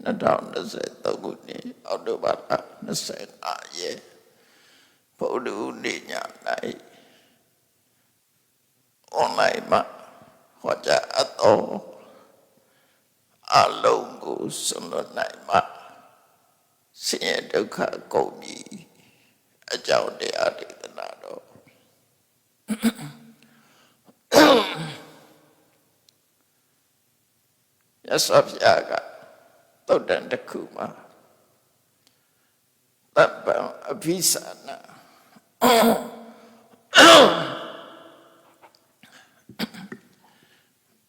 2023 ခုနှစ်အောက်တိုဘာလ25 ရက်ဗုဒ္ဓဟူးနေ့ည၌အွန်လိုင်းမှာဟောကြားအပ်သောအလုံးကိုစွန့်လွတ်နိုင်မှဆင်းရဲဒုက္ခကုန်ပြီအကြောင်းတရားဒေသနာတော်ရသော်ပြာကသုတ်တန်တစ်ခုမှာတပ္ပံအဘိသနာ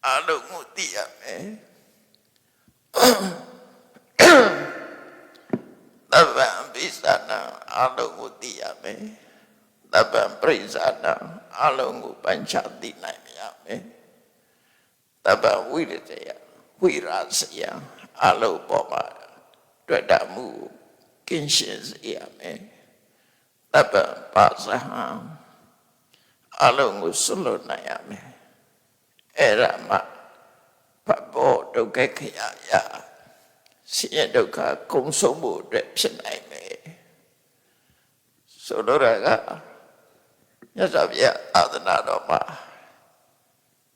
အလုံးကိုသိရမယ်တပ္ပံအဘိသနာအလုံးကိုသိရမယ်တပ္ပံပရိစ္ဆာနာအလုံးကိုပိုင်းခြားသိနိုင်ရမယ်တပ္ပံဝိရတယဝိရာစယအလုံးပေါ်မှာတွေ့တာမှုကင်းရှင်းစေရမယ်တပ္ပံပါဇဟံအလုံးကိုစွန့်လွတ်နိုင်ရမယ်အဲ့ဒါမှဘဘောဒုက္ခခရယဆင်းရဲဒုက္ခကုန်ဆုံးမှုအတွက်ဖြစ်နိုင်မယ်ဆိုတော့ကမြတ်စွာဘုရားအာသနာတော်မှာ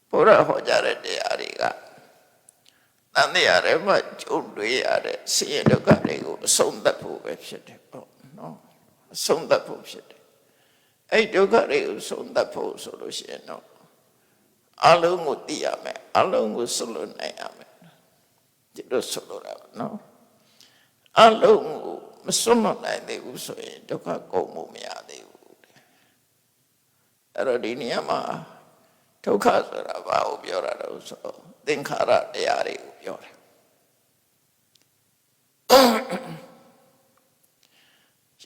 ဘုရားဟောကြားတဲ့တရားတွေကတန်တရားတွေမှာကျုံတွေ့ရတဲ့ဆင်းရဲဒုက္ခတွေကိုအဆုံးသတ်ဖို့ပဲဖြစ်တယ်ပေါ့နော်အဆုံးသတ်ဖို့ဖြစ်တယ်အဲ့ဒုက္ခတွေကိုအဆုံးသတ်ဖို့ဆိုလို့ရှိရင်တော့အလုံးကိုသိရမယ်အလုံးကိုစွန့်လွတ်နိုင်ရမယ်ဒီလိုဆိုလိုတာပေါ့နော်အလုံးကိုမစွန့်လွတ်နိုင်သေးဘူးဆိုရင်ဒုက္ခကုန်မှုမရသေးဘူးအဲ့တော့ဒီနေရာမှာဒုက္ခဆိုတာဘာကိုပြောတာလဲဆိုသင်္ခါရတရားတွေကိုပြောတယ်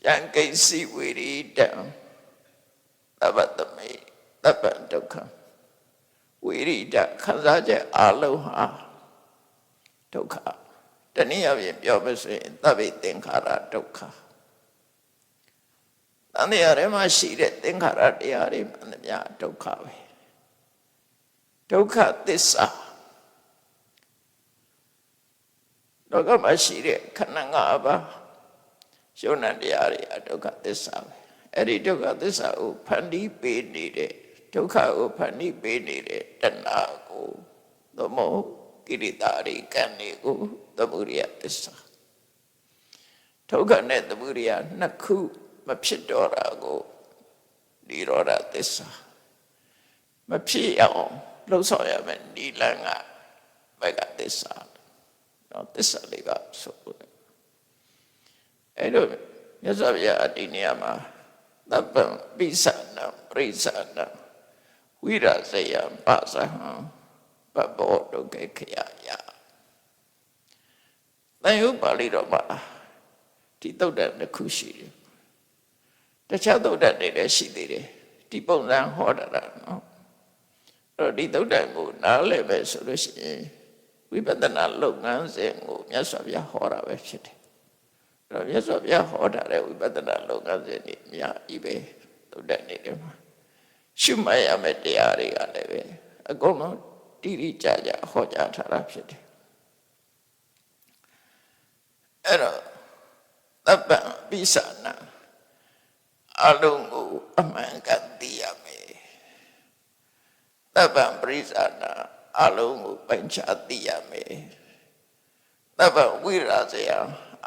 ယံကိစီဝိရိတံသဗ္ဗတမေသဗ္ဗဒုက္ခဝိရိတခံစားချက်အလုံးဟာဒုက္ခတနည်းအားဖြင့်ပြောမယ်ဆိုရင်သဗ္ဗေသင်္ခါရဒုက္ခတန်တရားထဲမှာရှိတဲ့သင်္ခါရတရားတွေမှန်သမျှဒုက္ခပဲဒုက္ခသစ္စာဒုက္ခမရှိတဲ့ခန္ဓာ၅ပါးရှုံးတဲ့တရားတွေအဒုက္ခသစ္စာပဲအဲ့ဒီဒုက္ခသစ္စာကိုဖန်တီးပေးနေတဲ့ဒုက္ခကိုဖန်တီးပေးနေတဲ့တဏှာကိုသမုကိရိတာရိကံတွေကိုသမုဒိယသစ္စာဒုက္ခနဲ့သမုဒိယနှစ်ခုမဖြစ်တော့တာကိုនិရောဓသစ္စာမဖြစ်အောင်လှုပ်ဆောင်ရမယ်နိလန်ကဘဂသစ္စာတော့သစ္စာလေးကဆိုအဲ့လိုမြတ်စွာဘုရားဒီနေရာမှာတပ္ပံပိသနာပရိစ္ဆာနာဝိရဇယံပါဇဟံဘဘောဒုက္ခခရယတန်ရုပ်ပါဠိတော်မှာဒီသုတ်တန်တစ်ခုရှိတယ်တခြားသုတ်တန်တွေလည်းရှိသေးတယ်ဒီပုံစံဟောတာနော်အဲ့တော့ဒီသုတ်တန်ကိုနားလည်ပဲဆိုလို့ရှိရင်ဝိပဿနာလုပ်ငန်းစဉ်ကိုမြတ်စွာဘုရားဟောတာပဲဖြစ်တယ်အဲ့တော့မြတ်စွာဘုရားဟောတာတဲ့ဝိပဿနာလုပ်ငန်းစဉ်တွေအများကြီးပဲသုတ်တန်နေတယ်မှာရှုမှတ်ရမယ့်တရားတွေကလည်းပဲအကုန်လုံးတိတိကျကျဟောကြားထားတာဖြစ်တယ်အဲ့တော့တပ္ပံပိသနာအလုံးကိုအမှန်ကန်သိရမယ်တပ္ပံပရိစ္ဆာနာအလုံးကိုပိုင်းခြားသိရမယ်တပ္ပံဝိရာဇယ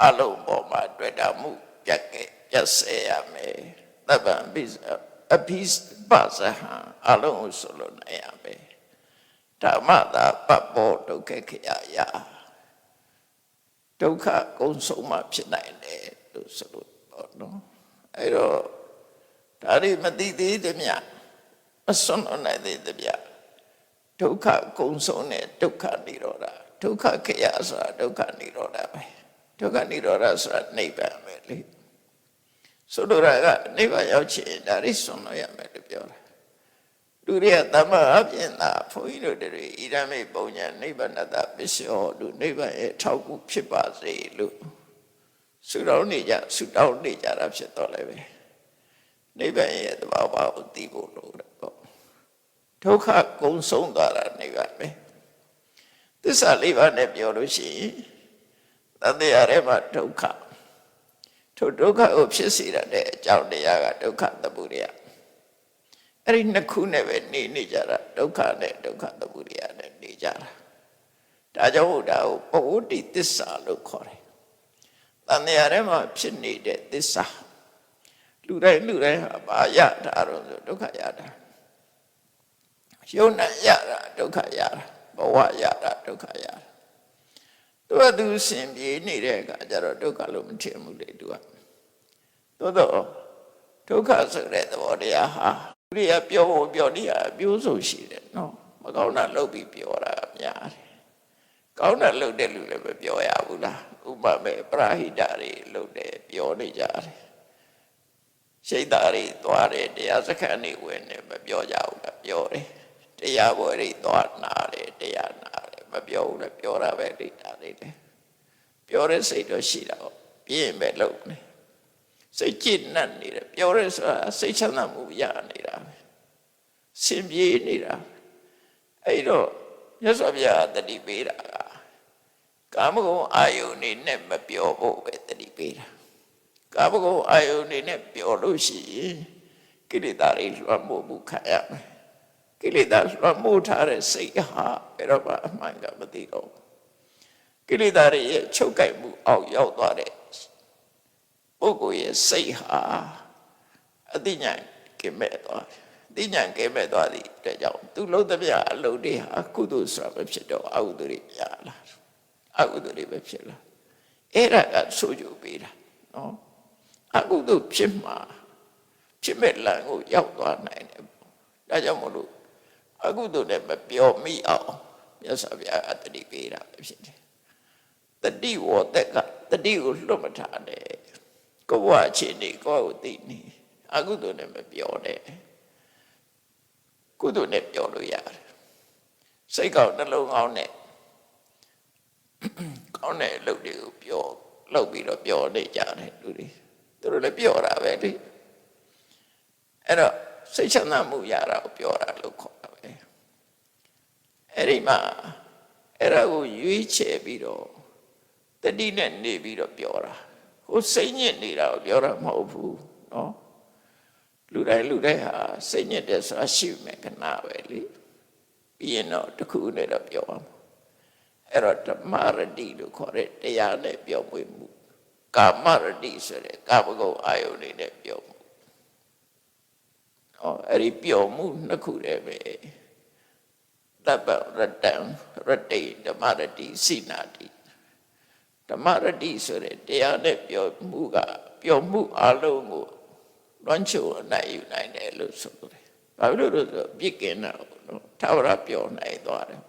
အလုံးပေါ်မှာတွေ့တာမှုပြတ်ဆဲရမယ်တပ္ပံပိသအဘိပါဇဟံအလုံးကိုဆိုလို့နိုင်ရမယ်ဓမ္မတာပဘောဒုက္ခခရယဒုက္ခကုန်ဆုံးမှဖြစ်နိုင်တယ်လို့ဆိုလို့ပေါ့နော်အဲ့တော့ဒါတွေမသိသေးသမျှမစွန့်လွတ်နိုင်သေးသမျှဒုက္ခကုန်ဆုံးတဲ့ဒုက္ခនិရောဓဒုက္ခခရဆိုတာဒုက္ခនិရောဓပဲဒုက္ခនិရောဓဆိုတာနိဗ္ဗာန်ပဲလေဆိုလိုတာကနိဗ္ဗာန်ရောက်ချင်ဒါရိစွန့်လို့ရမယ်လို့ပြောတာလူတွေကတမအပြင်သာဘုန်းကြီးတို့တွေဣရမေပုံညာနိဗ္ဗာန်တပစ္စယောလို့နိဗ္ဗာန်ရဲ့ထောက်ကူဖြစ်ပါစေလို့ဆုတောင်းနေကြတာဖြစ်တော့လည်းပဲနိဗ္ဗာန်ရဲ့သဘာဝကိုသိဖို့လိုတယ်ပေါ့ဒုက္ခကုန်ဆုံးသွားတာနိဗ္ဗာန်ပဲသစ္စာလေးပါးနဲ့ပြောလို့ရှိရင် တန်တရားထဲမှာဒုက္ခထိုဒုက္ခကိုဖြစ်စေတဲ့အကြောင်းတရားကဒုက္ခသမုဒယအဲ့ဒီနှစ်ခုနဲ့ပဲနေကြတာဒုက္ခနဲ့ဒုက္ခသမုဒယနဲ့နေကြတာဒါကြောင့်ဒါကိုပဝတ္တိသစ္စာလို့ခေါ်တယ်တန်တရားထဲမှာဖြစ်နေတဲ့သစ္စာလူတိုင်းဟာဘာရတာတော့ဆိုဒုက္ခရတာယုံနာရတာဒုက္ခရတာဘဝရတာဒုက္ခရတာသူစင်ပြေနေတဲ့အခါကျတော့ဒုက္ခလို့မထင်ဘူးလေသူကသို့တော့ဒုက္ခဆိုတဲ့သဘောတရားဟာလူတွေကပြောဖို့ပြောနေရအပြိုးဆုံးရှိတယ်နော်မကောင်းတာလုပ်ပြီးပြောတာများတယ်ကောင်းတာလုပ်တဲ့လူလည်းမပြောရဘူးလားဥပမာပရာဟိတတွေလုပ်တယ်ပြောနေကြတယ်ရှိတ်သားတွေသွားတယ်တရားစခန်းတွေဝင်တယ်မပြောကြဘူးလားပြောတယ်တရားပွဲတွေသွားနာတယ်တရားနာတယ်မပြောဘူးလားပြောတာပဲဒိတာတွေလေပြောတဲ့စိတ်တော့ရှိတာပေါ့ပြင်းပဲလုပ်နေစိတ်ကြည်နတ်နေတယ်ပြောရဲဆိုတာစိတ်ချမ်းသာမှုရနေတာပဲစင်ပြေနေတာအဲ့တော့မြတ်စွာဘုရားတတိပေးတာကကာမဂုဏ်အာယုန်နေနဲ့မပြောဖို့ပဲတတိပေးတာကာမဂုဏ်အာယုန်နေနဲ့ပြောလို့ရှိရင်ကိလေသာတွေလွှမ်းမိုးမှုခံရမယ်ကိလေသာလွှမ်းမိုးထားတဲ့စိတ်ဟာဘယ်တော့မှအမှန်ကမသိတော့ကိလေသာတွေရဲ့ချုပ်ကိုက်မှုအောက်ရောက်သွားတဲ့ပုဂ္ဂိုလ်ရဲ့စိတ်ဟာအသိဉာဏ်ကင်းမဲ့သွားတယ်အသိဉာဏ်ကင်းမဲ့သွားသည့်အတွက်ကြောင့်သူလုံးသမျှအလုပ်တွေဟာကုသိုလ်ဆိုတာပဲဖြစ်တော့အကုသိုလ်တွေများလာအကုသိုလ်တွေပဲဖြစ်လာအဲ့ဒါကဆိုကြပေးတာနော်အကုသိုလ်ဖြစ်မှာဖြစ်မဲ့လမ်းကိုရောက်သွားနိုင်တယ်ဒါကြောင့်မလို့အကုသိုလ်နဲ့မပြောမိအောင်မြတ်စွာဘုရားအတ္တိပေးတာပဲဖြစ်တယ်တတိဝတ္တကတတိကိုလွတ်မထားနဲ့ကိုယ်ဘဝအခြေအနေကိုယ်ကိုသိနေအကုသိုလ်နဲ့မပြောနဲ့ကုသိုလ်နဲ့ပြောလို့ရတယ်စိတ်ကောင်းနှလုံးကောင်းနဲ့ကောင်းတဲ့အလုပ်တွေကိုပြောလုပ်ပြီးတော့ပြောနေကြတယ်လူတွေသူတို့လည်းပြောတာပဲလေအဲ့တော့စိတ်ချမ်းသာမှုရတာကိုပြောတာလို့ခေါ်တာပဲအဲ့ဒီမှာအဲ့ဒါကိုရွေးချယ်ပြီးတော့တတိနဲ့နေပြီးတော့ပြောတာဟိုစိတ်ညစ်နေတာကိုပြောတာမဟုတ်ဘူးနော်လူတိုင်းဟာစိတ်ညစ်တယ်ဆိုတာရှိမယ်ခဏပဲလေပြီးရင်တော့တစ်ခုနဲ့တော့ပြောအောင်အဲ့တော့ဓမ္မရတိလို့ခေါ်တဲ့တရားနဲ့ပြောမွေးမှုကာမရတိဆိုတဲ့ကာမဂုဏ်အာယုန်တွေနဲ့ပြောမှုအဲ့ဒီပြောမှုနှစ်ခုတည်းပဲတပ္ပရတံရတိဓမ္မရတိစိနာတိဓမ္မရတိဆိုတဲ့တရားနဲ့ပြောမှုကပြောမှုအလုံးကိုလွှမ်းခြုံနိုင်ယူနိုင်တယ်လို့ဆိုတယ်။ဘာလို့လဲဆိုပြစ်ကင်းတာနော်ထာဝရပြောနိုင်သွားတယ်။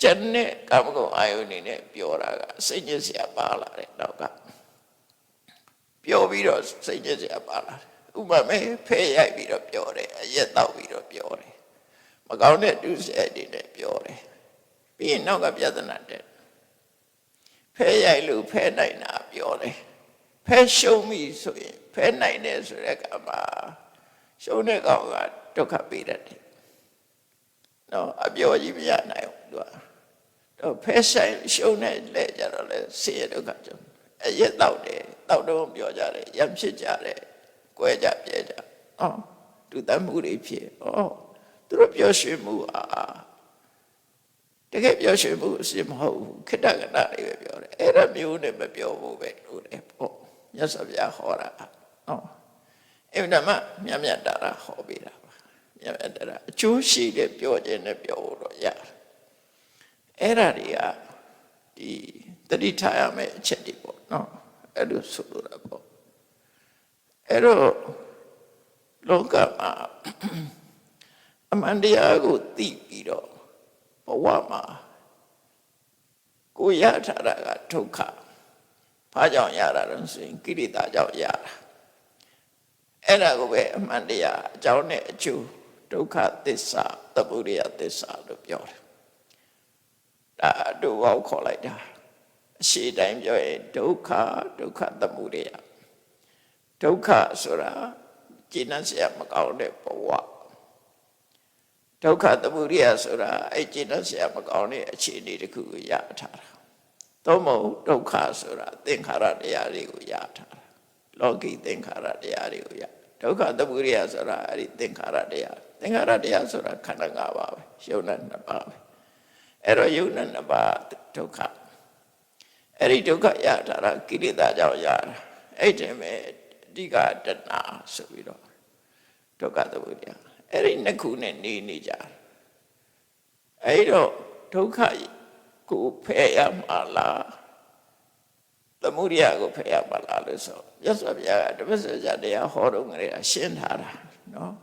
ကျန်တဲ့ကာမဂုဏ်အာယုန်နေနဲ့ပြောတာကစိတ်ညစ်စရာပါလာတယ်နောက်ကပြောပြီးတော့စိတ်ညစ်စရာပါလာတယ်။ဥပမာဖဲရိုက်ပြီးတော့ပြောတယ်အရက်တောက်ပြီးတော့ပြောတယ်မကောင်းတဲ့ဒုစရိုက်တွေနဲ့ပြောတယ်ပြီးရင်နောက်ကပြဿနာတက်ဖဲရိုက်လို့ဖဲနိုင်တာပြောတယ်ဖဲရှုံးပြီဆိုရင်ဖဲနိုင်တယ်ဆိုတဲ့ကမှာရှုံးတဲ့ကောင်ကဒုက္ခပေးတတ်တယ်နော်အပြောကြီးမရနိုင်ဘူးသူကတော့ဖဲဆိုင်ရှုံးတဲ့လဲကြတော့လဲဆင်းရဲဒုက္ခကြောင့်အရက်တောက်တယ်တောက်တော့ပြောကြတယ်ရံဖြစ်ကြတယ်ကွဲကြပြဲကြသူတတ်မှုတွေဖြစ်သူတို့ပြောရွှင်မှုတကယ်ပြောရွှင်မှုအစစ်မဟုတ်ဘူးခိတ္တကနာတွေပဲပြောတယ်အဲ့ဒါမျိုးနဲ့မပြောဘူးပဲလို့တယ်ပေါ့မြတ်စွာဘုရားဟောတာအဲ့ဒါမှမြတ်မြတ်တာဟောပေးတာပါမြတ်မြတ်တာအကျိုးရှိတဲ့ပြောခြင်းနဲ့ပြောဖို့တော့ရတယ်အဲ့ဒါတွေကဒီတတိထားရမယ့်အချက်တွေပေါ့နော်အဲ့လိုဆိုလိုတာပေါ့အဲ့တော့လောကမှာအမှန်တရားကိုသိပြီးတော့ဘဝမှာကိုရထားတာကဒုက္ခဘာကြောင့်ရတာလဲဆိုရင်ကိလေသာကြောင့်ရတာအဲ့ဒါကိုပဲအမှန်တရားအကြောင်းနဲ့အကျိုးဒုက္ခသစ္စာသမုဒယသစ္စာလို့ပြောတယ်ဒါတို့ဘောက်ခေါ်လိုက်တာအရှိတိုင်းပြောရင်ဒုက္ခသမုဒယဒုက္ခဆိုတာကျင့်စရာမကောင်းတဲ့ဘဝဒုက္ခသမုဒယဆိုတာအဲ့ကျင့်စရာမကောင်းတဲ့အခြေအနေတစ်ခုကိုရထားတာ သောမဒုက္ခဆိုတာသင်္ခါရတရားတွေကိုရထားတာလောကီသင်္ခါရတရားတွေကိုရဒုက္ခသမုဒယဆိုတာအဲ့ဒီသင်္ခါရတရားသင်္ခါရတရားဆိုတာခန္ဓာ၅ပါးပဲယုံနဲ့နှစ်ပါးပဲအဲ့တော့ယုံနဲ့နှစ်ပါးဒုက္ခအဲ့ဒီဒုက္ခရထားတာကိလေသာကြောင့်ရတာအဲ့ဒီမဲ့အဓိကတဏှာဆိုပြီးတော့ဒုက္ခသမုဒယအဲ့ဒီနှစ်ခုနဲ့နေကြအဲ့တော့ဒုက္ခကိုဖယ်ရမှာလားသမုဒယကိုဖယ်ရမှာလားလို့ဆိုမြတ်စွာဘုရားကတပည့်တော်ကြတရားဟောတော့ငရေရှင်းထားတာနော်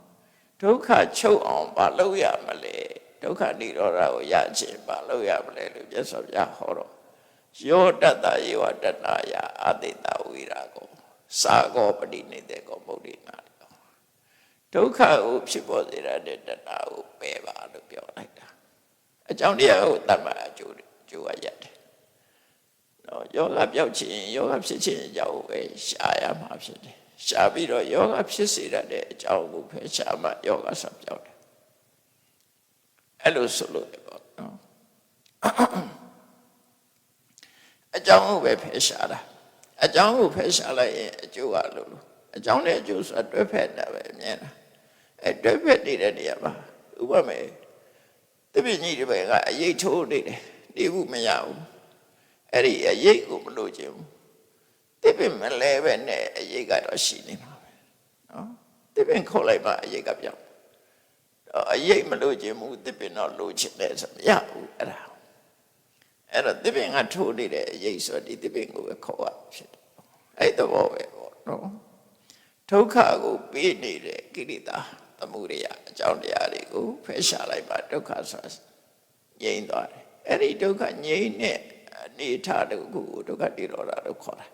ဒုက္ခချုပ်အောင်မလုပ်ရမလဲဒုက္ခនិရောဓကိုရခြင်းမလုပ်ရမလဲလို့မြတ်စွာဘုရားဟောတော့ယောတတ္တယေဝတတ္တယအတိတဝိရာကိုသာကောပတိနေတဲ့ကောမုဒ္ဒိနာဒုက္ခကိုဖြစ်ပေါ်စေတဲ့တဏှာကိုပယ်ပါလို့ပြောလိုက်တာအကြောင်းတရားကိုတတ်မှအကျိုးရရတယ်နော်ယောဂပြောက်ခြင်းယောဂဖြစ်ခြင်းအကြောင်းကိုပဲရှားရမှာဖြစ်တယ်ရှားပြီးတော့ယောဂဖြစ်စေတဲ့အကြောင်းကိုပဲရှားမှယောဂဆက်ပြောက်တယ်အဲ့လိုဆိုလို့ပေါ့နော်အကြောင်းကိုပဲဖယ်ရှားတာအကြောင်းကိုဖယ်ရှားလိုက်ရင်အကျိုးကလို့အကြောင်းနဲ့အကျိုးဆိုတာတွဲဖက်တာပဲအမြဲတမ်းအဲတွဲဖက်နေတဲ့နေရာမှာဥပမာတပည့်ကြီးတွေကအရေးထိုးနေတယ်နေဘူးမရဘူးအဲ့ဒီအရေးကိုမလို့ခြင်းဘူးတပည့်မလဲပဲနဲ့အရေးကတော့ရှိနေမှာပဲနော်တပည့်ခေါ်လိုက်ပါအရေးကပြောင်းအရေးမလို့ခြင်းဘူးတပည့်တော့လို့ခြင်းလဲဆိုမရဘူးအဲ့တော့တပည့်ကထိုးနေတဲ့အရေးဆိုဒီတပည့်ကိုပဲခေါ်ရဖြစ်တယ်အဲ့တော့ပဲပေါ့နော်ဒုက္ခကိုပေးနေတဲ့ကိလေသာသမုဒယအကြောင်းတရားတွေကိုဖယ်ရှားလိုက်ပါဒုက္ခဆိုငြိမ်းသွားတယ်အဲ့ဒီဒုက္ခငြိမ်းတဲ့အနေထားတစ်ခုကိုဒုက္ခនិရောဓလို့ခေါ်တာ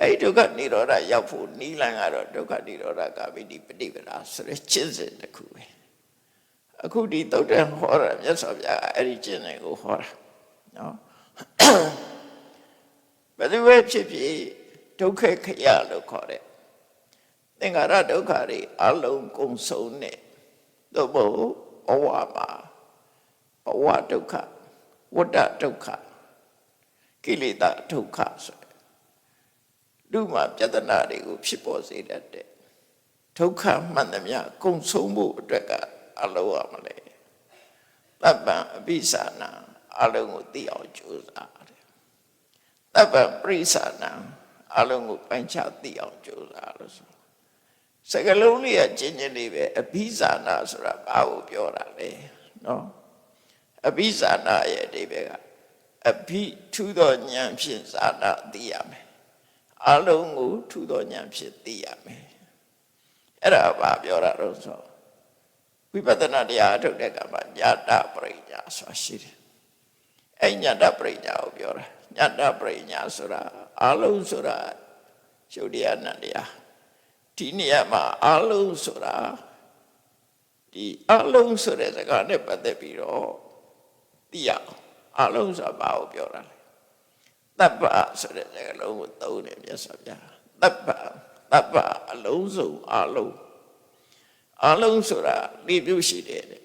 အဲ့ဒီဒုက္ခនិရောဓရောက်ဖို့နိလန်ကတော့ဒုက္ခនិရောဓကပိဋိပฏิပဒါဆိုတဲ့ကျင့်စဉ်တစ်ခုပဲအခုဒီသုတ်တန်ဟောတာမြတ်စွာဘုရားအဲ့ဒီကျင့်စဉ်ကိုဟောတာနော်ဘယ်လိုပဲဖြစ်ဖြစ်ဒုက္ခခရလို့ခေါ်တဲ့သင်္ခါရဒုက္ခတွေအလုံးကုန်ဆုံးတဲ့သို့မဟုတ်ဘဝမှာဘဝဒုက္ခဝတ္တဒုက္ခကိလေသာဒုက္ခဆိုလူမှာပြဿနာတွေကိုဖြစ်ပေါ်စေတတ်တဲ့ဒုက္ခမှန်သမျှကုန်ဆုံးဖို့အတွက်ကအလုံးရမလဲတပ္ပံအပိသနာအလုံးကိုသိအောင်ကြိုးစားတယ်တပ္ပံပရိသနာအလုံးကိုပိုင်းခြားသိအောင်ကြိုးစားလို့ဆိုစကလုံးလေးကကျဉ်းကျဉ်းလေးပဲအဘိဇာနာဆိုတာဘာကိုပြောတာလဲနော်အဘိဇာနာရဲ့အဓိပ္ပာယ်ကအဘိထူသောဉာဏ်ဖြင့်ဇာနာသိရမယ်အလုံးကိုထူသောဉာဏ်ဖြင့်သိရမယ်အဲ့ဒါဘာပြောတာတော့ဆိုဝိပဿနာတရားထုတ်တဲ့ကမှာညာတပရိညာဆိုတာရှိတယ်အဲ့ညာတပရိညာကိုပြောတာညာတပရိညာဆိုတာအလုံးဆိုတာရှုပ်တရားနံတရားဒီနေရာမှာအလုံးဆိုတာဒီအလုံးဆိုတဲ့စကားနဲ့ပတ်သက်ပြီးတော့သိရအလုံးဆိုတာဘာကိုပြောတာလဲတပ္ပဆိုတဲ့စကားလုံးကိုသုံးတယ်မြတ်စွာဘုရားတပ္ပအလုံးစုံအလုံးဆိုတာ၄မျိုးရှိတယ်တဲ့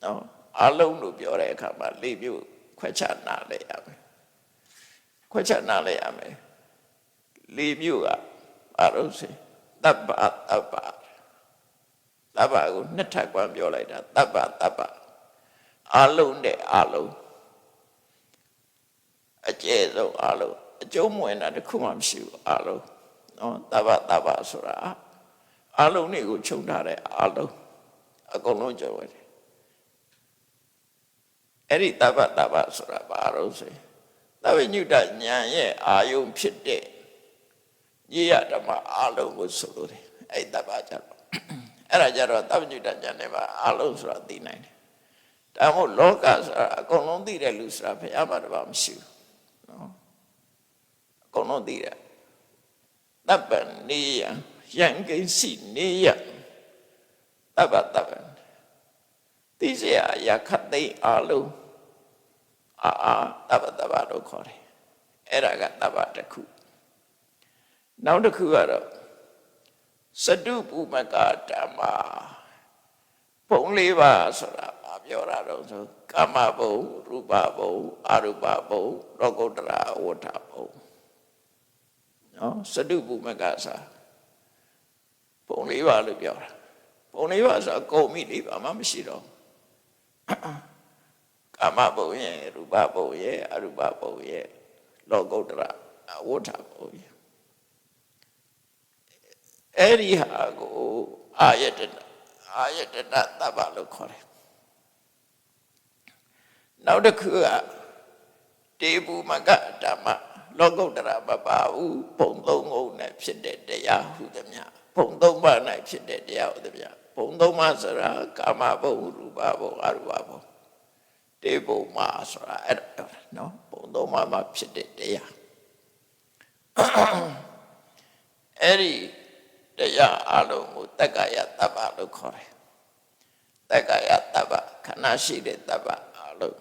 နော်အလုံးလို့ပြောတဲ့အခါမှာ၄မျိုးခွဲခြားနားလဲရမယ်ခွဲခြားနားလဲရမယ်၄မျိုးကဘာလို့ဆိုတပ္ပကိုနှစ်ထပ်ကွာပြောလိုက်တာတပ္ပအလုံးနဲ့အလုံးအကျဲဆုံးအလုံးအကျုံးမဝင်တာတခုမှမရှိဘူးအလုံးနော်တပ္ပဆိုတာအလုံးတွေကိုခြုံထားတဲ့အလုံးအကုန်လုံးကျော်တယ်အဲ့ဒီတပ္ပဆိုတာဘာလို့ဆိုသဗ္ဗညုတဉာဏ်ရဲ့အာယုံဖြစ်တဲ့ညရဓမ္မအလုံးကိုဆိုလို့တယ်အဲ့တပ္ပကြတော့အဲ့ဒါကြတော့သဗ္ဗညုတဉာဏ်နဲ့ပါအလုံးဆိုတာသိနိုင်တယ်ဒါမို့လောကဆိုတာအကုန်လုံးသိတဲ့လူဆိုတာဘုရားမှာတပါမရှိဘူးနော်အကုန်လုံးသိတယ်တပ္ပနေယယံကိစီနေယတပ္ပသိစရာအရာခတ်သိမ်းအလုံးတပ္ပလို့ခေါ်တယ်အဲ့ဒါကတပ္ပတစ်ခုနောက်တစ်ခုကတော့စတုပုမကဓမ္မဘုံ၄ပါးဆိုတာ ပြောတာတော့ဆိုကာမဘုံရူပဘုံအရူပဘုံလောကုတ္တရာဝဋ္ဌဘုံနော်စတုပုမကစာဘုံ၄ပါးလို့ပြောတာဘုံ၄ပါးဆိုကုန်ပြီ၄ပါးမှမရှိတော့ကာမဘုံရဲ့ရူပဘုံရဲ့အရူပဘုံရဲ့လောကုတ္တရာဝဋ္ဌဘုံရဲ့အဲ့ဒီဟာကိုအာယတနာတပ္ပလို့ခေါ်တယ်နောက်တစ်ခုကတေပုမကဓမ္မလောကုတ္တရာမပါဘူးဘုံသုံးခုနဲ့ဖြစ်တဲ့တရားဟုသမျှဘုံသုံးပါး၌ဖြစ်တဲ့တရားဟုသမျှဘုံသုံးပါးဆိုတာကာမဘုံရူပဘုံအရူပဘုံတေပုမဆိုတာအဲ့ဒါနော်ဘုံသုံးပါးမှာဖြစ်တဲ့တရားအဲ့ဒီတရားအလုံးကိုတက္ကယတပ္ပလို့ခေါ်တယ်တက္ကယတပ္ပခဏရှိတဲ့တပ္ပအလုံး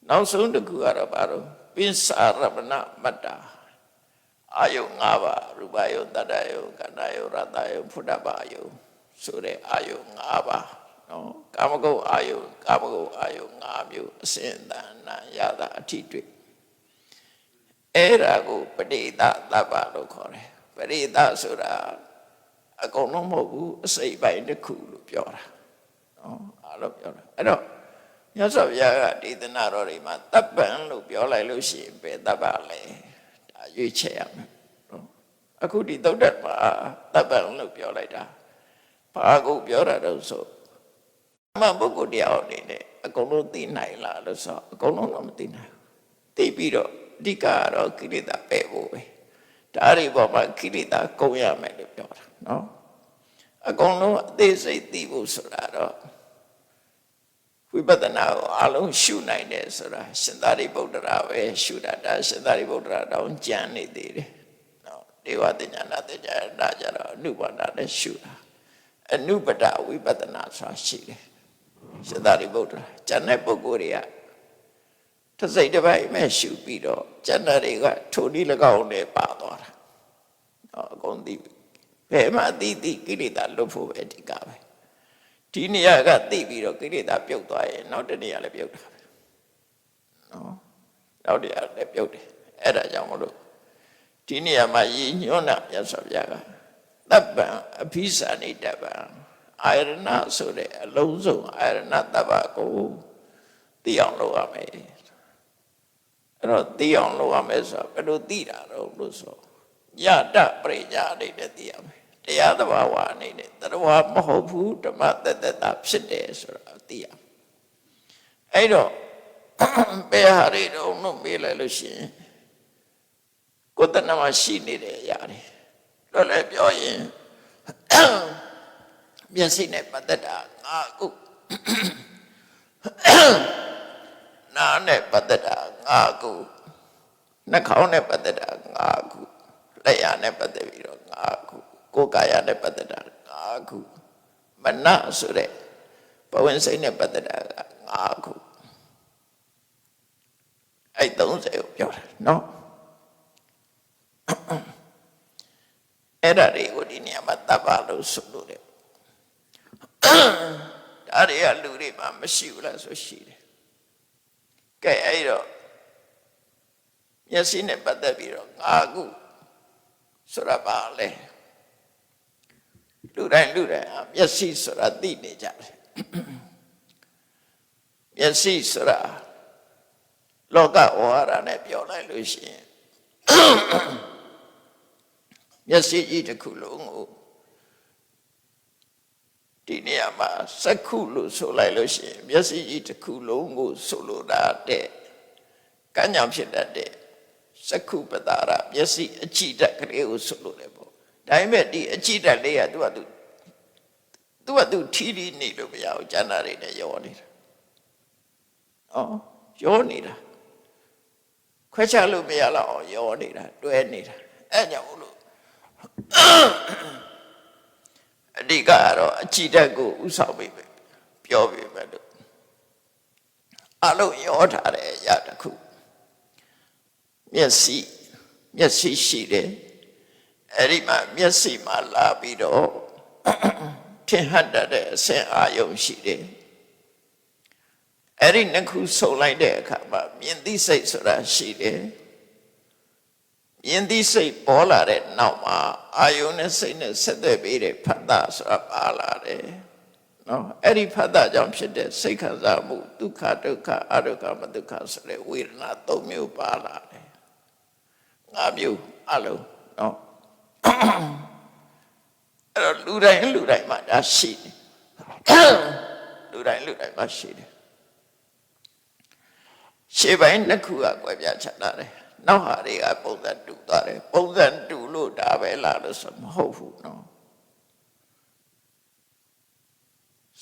နောက်ဆုံးတစ်ခုကတော့ဘာလို့ပိစ္ဆာရမဏမတ္တာအာယု၅ပါးရူပယုတတ္တယုကန္တယုရတ္တယုဖုဒ္ဓဘာယုဆိုတဲ့အာယု၅ပါးနော်ကာမဂုဏ်အာယု၅မျိုးအစဉ်တန်နာရတာအထိတွေ့အဲ့ဒါကိုပဋိသတပ္ပလို့ခေါ်တယ်ပရိသဆိုတာအကုန်လုံးမဟုတ်ဘူးအစိပ်ပိုင်းတစ်ခုလို့ပြောတာနော်အဲ့လိုပြောတာအဲ့တော့မြတ်စွာဘုရားကဒေသနာတော်တွေမှာတပ္ပံလို့ပြောလိုက်လို့ရှိရင်ပဲတပ္ပလဲဒါရွေးချယ်ရမယ်နော်အခုဒီသုဒ္ဓမှာတပ္ပံလို့ပြောလိုက်တာဘာကိုပြောတာတော့ဆိုအမှန်ပုဂ္ဂိုလ်တရားအနေနဲ့အကုန်လုံးသိနိုင်လားလို့ဆိုအကုန်လုံးတော့မသိနိုင်ဘူးသိပြီးတော့အဓိကကတော့ကိလေသာပယ်ဖို့ပဲဒါတွေပေါ်မှာကိလေသာကုန်ရမယ်လို့ပြောတာနော်အကုန်လုံးအသေးစိတ်သိဖို့ဆိုတာတော့ဝိပဿနာကိုအလုံးရှုနိုင်တယ်ဆိုတာရှင်သာရိပုတ္တရာပဲရှုတာဒါရှင်သာရိပုတ္တရာတောင်ကြံနေသေးတယ်နော်ဒေဝတဉ္ဇနာတဉ္ဇနာကြတော့အနုပါဒနဲ့ရှုတာအနုပဒဝိပဿနာဆိုတာရှိတယ်ရှင်သာရိပုတ္တရာကျန်တဲ့ပုဂ္ဂိုလ်တွေကတစ်စိတ်တစ်ပိုင်းမဲ့ရှုပြီးတော့ကျန်တဲ့တွေကထိုနည်း၎င်းနဲ့ပါသွားတာအကုန်သိဘယ်မှသိကိလေသာလွတ်ဖို့ပဲအဓိကပဲဒီနေရာကသိပြီးတော့ကိလေသာပြုတ်သွားရင်နောက်တနေရာလည်းပြုတ်တာပဲနော်နောက်တနေရာလည်းပြုတ်တယ်အဲ့ဒါကြောင့်မလို့ဒီနေရာမှာရည်ညွှန်းတာမြတ်စွာဘုရားကတပ္ပံအဘိဇာနိတပ္ပံအာရဏဆိုတဲ့အလုံးစုံအာရဏတပ္ပကိုသိအောင်လုပ်ရမယ်အဲ့တော့သိအောင်လုပ်ရမယ်ဆိုတော့ဘယ်လိုသိတာတော့လို့ဆိုယတပရိညာအနေနဲ့သိရမယ်တရားသဘာဝအနေနဲ့တရားမဟုတ်ဘူးဓမ္မတတ္တဖြစ်တယ်ဆိုတာသိရမယ်အဲ့တော့ဘယ်ဟာတွေတော့လို့မေးလိုက်လို့ရှိရင်ကိုယ်တဏ္ဍမှာရှိနေတဲ့အရာတွေတော့လည်းပြောရင်မျက်စိနဲ့ပတ်သက်တာ၅ခုနားနဲ့ပတ်သက်တာ၅ခုနှာခေါင်းနဲ့ပတ်သက်တာ၅ခုလက်ရနဲ့ပတ်သက်ပြီးတော့၅ခုကိုယ်ကာယနဲ့ပတ်သက်တာ၅ခုမနဆိုတဲ့ဘဝင်စိတ်နဲ့ပတ်သက်တာ၅ခုအဲ့30ကိုပြောတာနော်အဲ့ဒါတွေကိုဒီနေရာမှာတပ္ပလို့ဆိုလို့တယ်ဒါတွေကလူတွေမှာမရှိဘူးလားဆိုရှိတယ်ကဲအဲ့တော့မျက်စိနဲ့ပတ်သက်ပြီးတော့၅ခုဆိုတာပါလေလူတိုင်းမျက်စိဆိုတာသိနေကြတယ်မျက်စိဆိုတာလောကဝါဒနဲ့ပြောလိုက်လို့ရှိရင်မျက်စိကြီးတစ်ခုလုံးကိုဒီနေရာမှာစက္ခုလို့ဆိုလိုက်လို့ရှိရင်မျက်စိကြီးတစ်ခုလုံးကိုဆိုလိုတာတဲ့ကញ្ញံဖြစ်တတ်တဲ့စက္ခုပတာရမျက်စိအကြည့်တက်ကလေးကိုဆိုလိုတယ်ပေါ့ဒါပေမဲ့ဒီအကြည့်တက်လေးကသူ့ထီးနေလို့မရဘူးကျန်တာတွေနဲ့ရောနေတာရောနေတာခွဲခြားလို့မရတော့အောင်ရောနေတာတွဲနေတာအဲ့ကြောင့်မို့လို့အဓိကကတော့အကြည့်တက်ကိုဥဆောင်ပြီးပြောပြမယ်လို့အလုံးရောထားတဲ့အရာတစ်ခုမျက်စိရှိတယ်အဲ့ဒီမှာမျက်စိမှာလာပြီးတော့ထင်ဟပ်တဲ့အဆင့်အာယုံရှိတယ် အဲ့ဒီနှစ်ခုဆုံလိုက်တဲ့အခါမှာမြင်သိစိတ်ဆိုတာရှိတယ်မြင်သိစိတ်ပေါ်လာတဲ့နောက်မှာအာယုန်နဲ့စိတ်နဲ့ဆက်သွယ်ပြီးတဲ့ဖတ်တာဆိုတာပါလာတယ်နော်အဲ့ဒီဖတ်တာကြောင့်ဖြစ်တဲ့စိတ်ခံစားမှုဒုက္ခဒုက္ခအဒုက္ခမဒုက္ခဆိုတဲ့ဝေဒနာ၃မျိုးပါလာတယ်၅မျိုးအလုံးနော်အဲ့တော့လူတိုင်းမှာဒါရှိတယ်လူတိုင်းမှာရှိတယ်ရှေ့ပိုင်းနှစ်ခုကကွဲပြားခြားလာတယ်နောက်ဟာတွေကပုံစံတူသွားတယ်ပုံစံတူလို့ဒါပဲလားလို့ဆိုမဟုတ်ဘူးနော်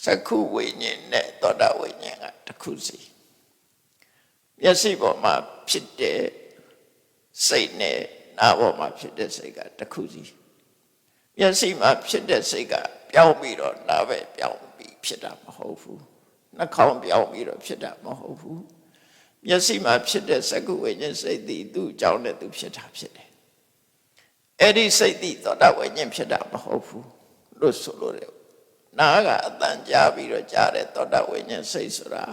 စက္ခုဝိညာဉ်နဲ့သောတာဝိညာဉ်ကတစ်ခုစီမျက်စိပေါ်မှာဖြစ်တဲ့စိတ်နဲ့နားပေါ်မှာဖြစ်တဲ့စိတ်ကတစ်ခုစီမျက်စိမှာဖြစ်တဲ့စိတ်ကပြောင်းပြီးတော့နားပဲပြောင်းပြီးဖြစ်တာမဟုတ်ဘူးနှာခေါင်းပြောင်းပြီးတော့ဖြစ်တာမဟုတ်ဘူးမျက်စိမှာဖြစ်တဲ့စက္ခုဝိညာဉ်စိတ်သည်သူ့အကြောင်းနဲ့သူဖြစ်တာဖြစ်တယ်အဲ့ဒီစိတ်သည်သောတာဝိညာဉ်ဖြစ်တာမဟုတ်ဘူးလို့ဆိုလို့တယ်နားကအတန်ကြားပြီးတော့ကြားတဲ့သောတာဝိညာဉ်စိတ်ဆိုတာ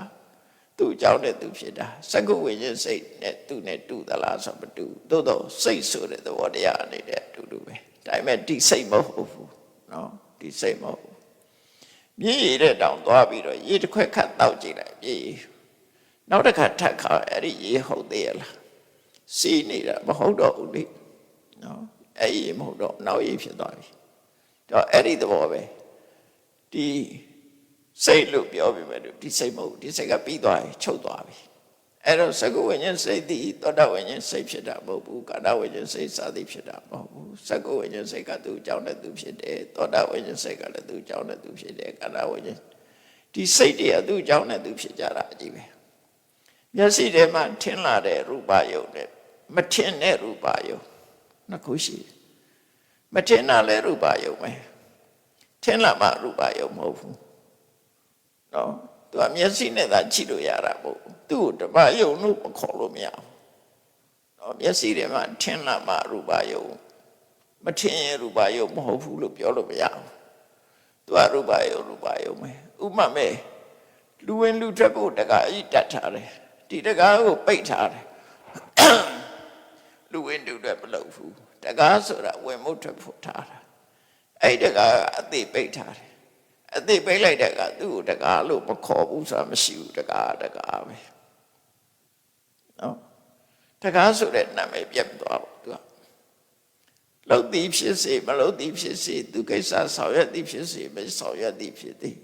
သူ့အကြောင်းနဲ့သူဖြစ်တာစက္ခုဝိညာဉ်စိတ်နဲ့သူနဲ့တူသလားဆိုမတူသို့တော့စိတ်ဆိုတဲ့သဘောတရားအနေနဲ့အတူတူပဲဒါပေမဲ့ဒီစိတ်မဟုတ်ဘူးနော်ဒီစိတ်မဟုတ်ဘူးမြည်ရတဲ့တောင်သွားပြီးတော့ရေတစ်ခွက်ခတ်တောက်ကြည့်လိုက်မြည်နောက်တစ်ခါထပ်ခါအဲ့ဒီရေဟုတ်သေးရလားစီးနေတာမဟုတ်တော့ဘူးလေနော်အဲ့ဒီမဟုတ်တော့နောက်ရေဖြစ်သွားပြီတော့အဲ့ဒီသဘောပဲဒီစိတ်လို့ပြောပြီးမဲ့ဒီစိတ်မဟုတ်ဒီစိတ်ကပြီးသွားပြီချုပ်သွားပြီအဲ့တော့စက္ကဝိညာဉ်စိတ်သည်သောတာဝိညာဉ်စိတ်ဖြစ်တာမဟုတ်ဘူးကာဏဝိညာဉ်စိတ်စသည်ဖြစ်တာမဟုတ်ဘူးစက္ကဝိညာဉ်စိတ်ကသူ့အကြောင်းနဲ့သူဖြစ်တယ်သောတာဝိညာဉ်စိတ်ကလည်းသူ့အကြောင်းနဲ့သူဖြစ်တယ်ကာဏဝိညာဉ်ဒီစိတ်တွေကသူ့အကြောင်းနဲ့သူဖြစ်ကြတာအကြီးပဲမျက်စိထဲမှာထင်လာတဲ့ရူပယုံနဲ့မထင်တဲ့ရူပယုံနှစ်ခုရှိတယ်မထင်တာလည်းရူပယုံပဲထင်လာမှရူပယုံမဟုတ်ဘူးနော်သူကမျက်စိနဲ့သာကြည့်လို့ရတာမဟုတ်ဘူးသူ့ကိုဓမ္မယုံလို့မခေါ်လို့မရဘူးနော်မျက်စိထဲမှာထင်လာမှရူပယုံမထင်ရင်ရူပယုံမဟုတ်ဘူးလို့ပြောလို့မရဘူးသူကရူပယုံပဲဥပမာမဲ့လူဝင်လူထွက်ဖို့တကားကြီးတတ်ထားတယ်ဒီတကားကိုပိတ်ထားတယ်လူဝင်လူထွက်မလုပ်ဘူးတကားဆိုတာဝင်မှုထွက်ဖို့ထားတာအဲ့တကားကအသေးပိတ်ထားတယ်အသေးပိတ်လိုက်တဲ့ကသူ့ကိုတကားလို့မခေါ်ဘူးဆိုတာမရှိဘူးတကားပဲနော်တကားဆိုတဲ့နာမည်ပြတ်သွားဘူးသူကလှုပ်သည်ဖြစ်စေမလှုပ်သည်ဖြစ်စေသူကိစ္စဆောင်ရွက်သည်ဖြစ်စေမဆောင်ရွက်သည်ဖြစ်သည်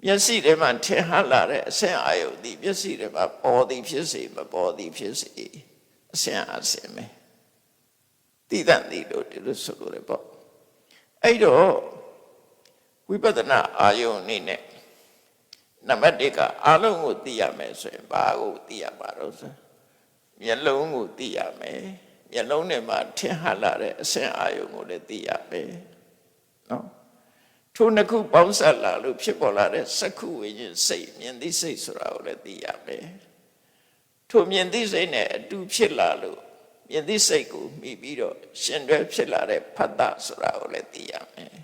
မျက်စိထဲမှာထင်ဟလာတဲ့အဆင့်အာယုသည်မျက်စိထဲမှာပေါ်သည်ဖြစ်စေမပေါ်သည်ဖြစ်စေအဆင့်အဆင့်ပဲတည်တတ်သည်လို့ဒီလိုဆိုလို့ရပေါ့အဲ့တော့ဝိပဿနာအာယုအနေနဲ့နံပါတ်1ကအလုံးကိုသိရမယ်ဆိုရင်ဘာကိုသိရမှာတော့ဆိုမျက်လုံးကိုသိရမယ်မျက်လုံးထဲမှာထင်ဟလာတဲ့အဆင့်အာယုကိုလည်းသိရမယ်နော်ထိုနှစ်ခုပေါင်းစပ်လာလို့ဖြစ်ပေါ်လာတဲ့စက္ခုဝိညာဉ်စိတ်မြင်သိစိတ်ဆိုတာကိုလည်းသိရမယ်ထိုမြင်သိစိတ်နဲ့အတူဖြစ်လာလို့မြင်သိစိတ်ကိုမိပြီးတော့ရှင်တွဲဖြစ်လာတဲ့ဖတ်တာဆိုတာကိုလည်းသိရမယ်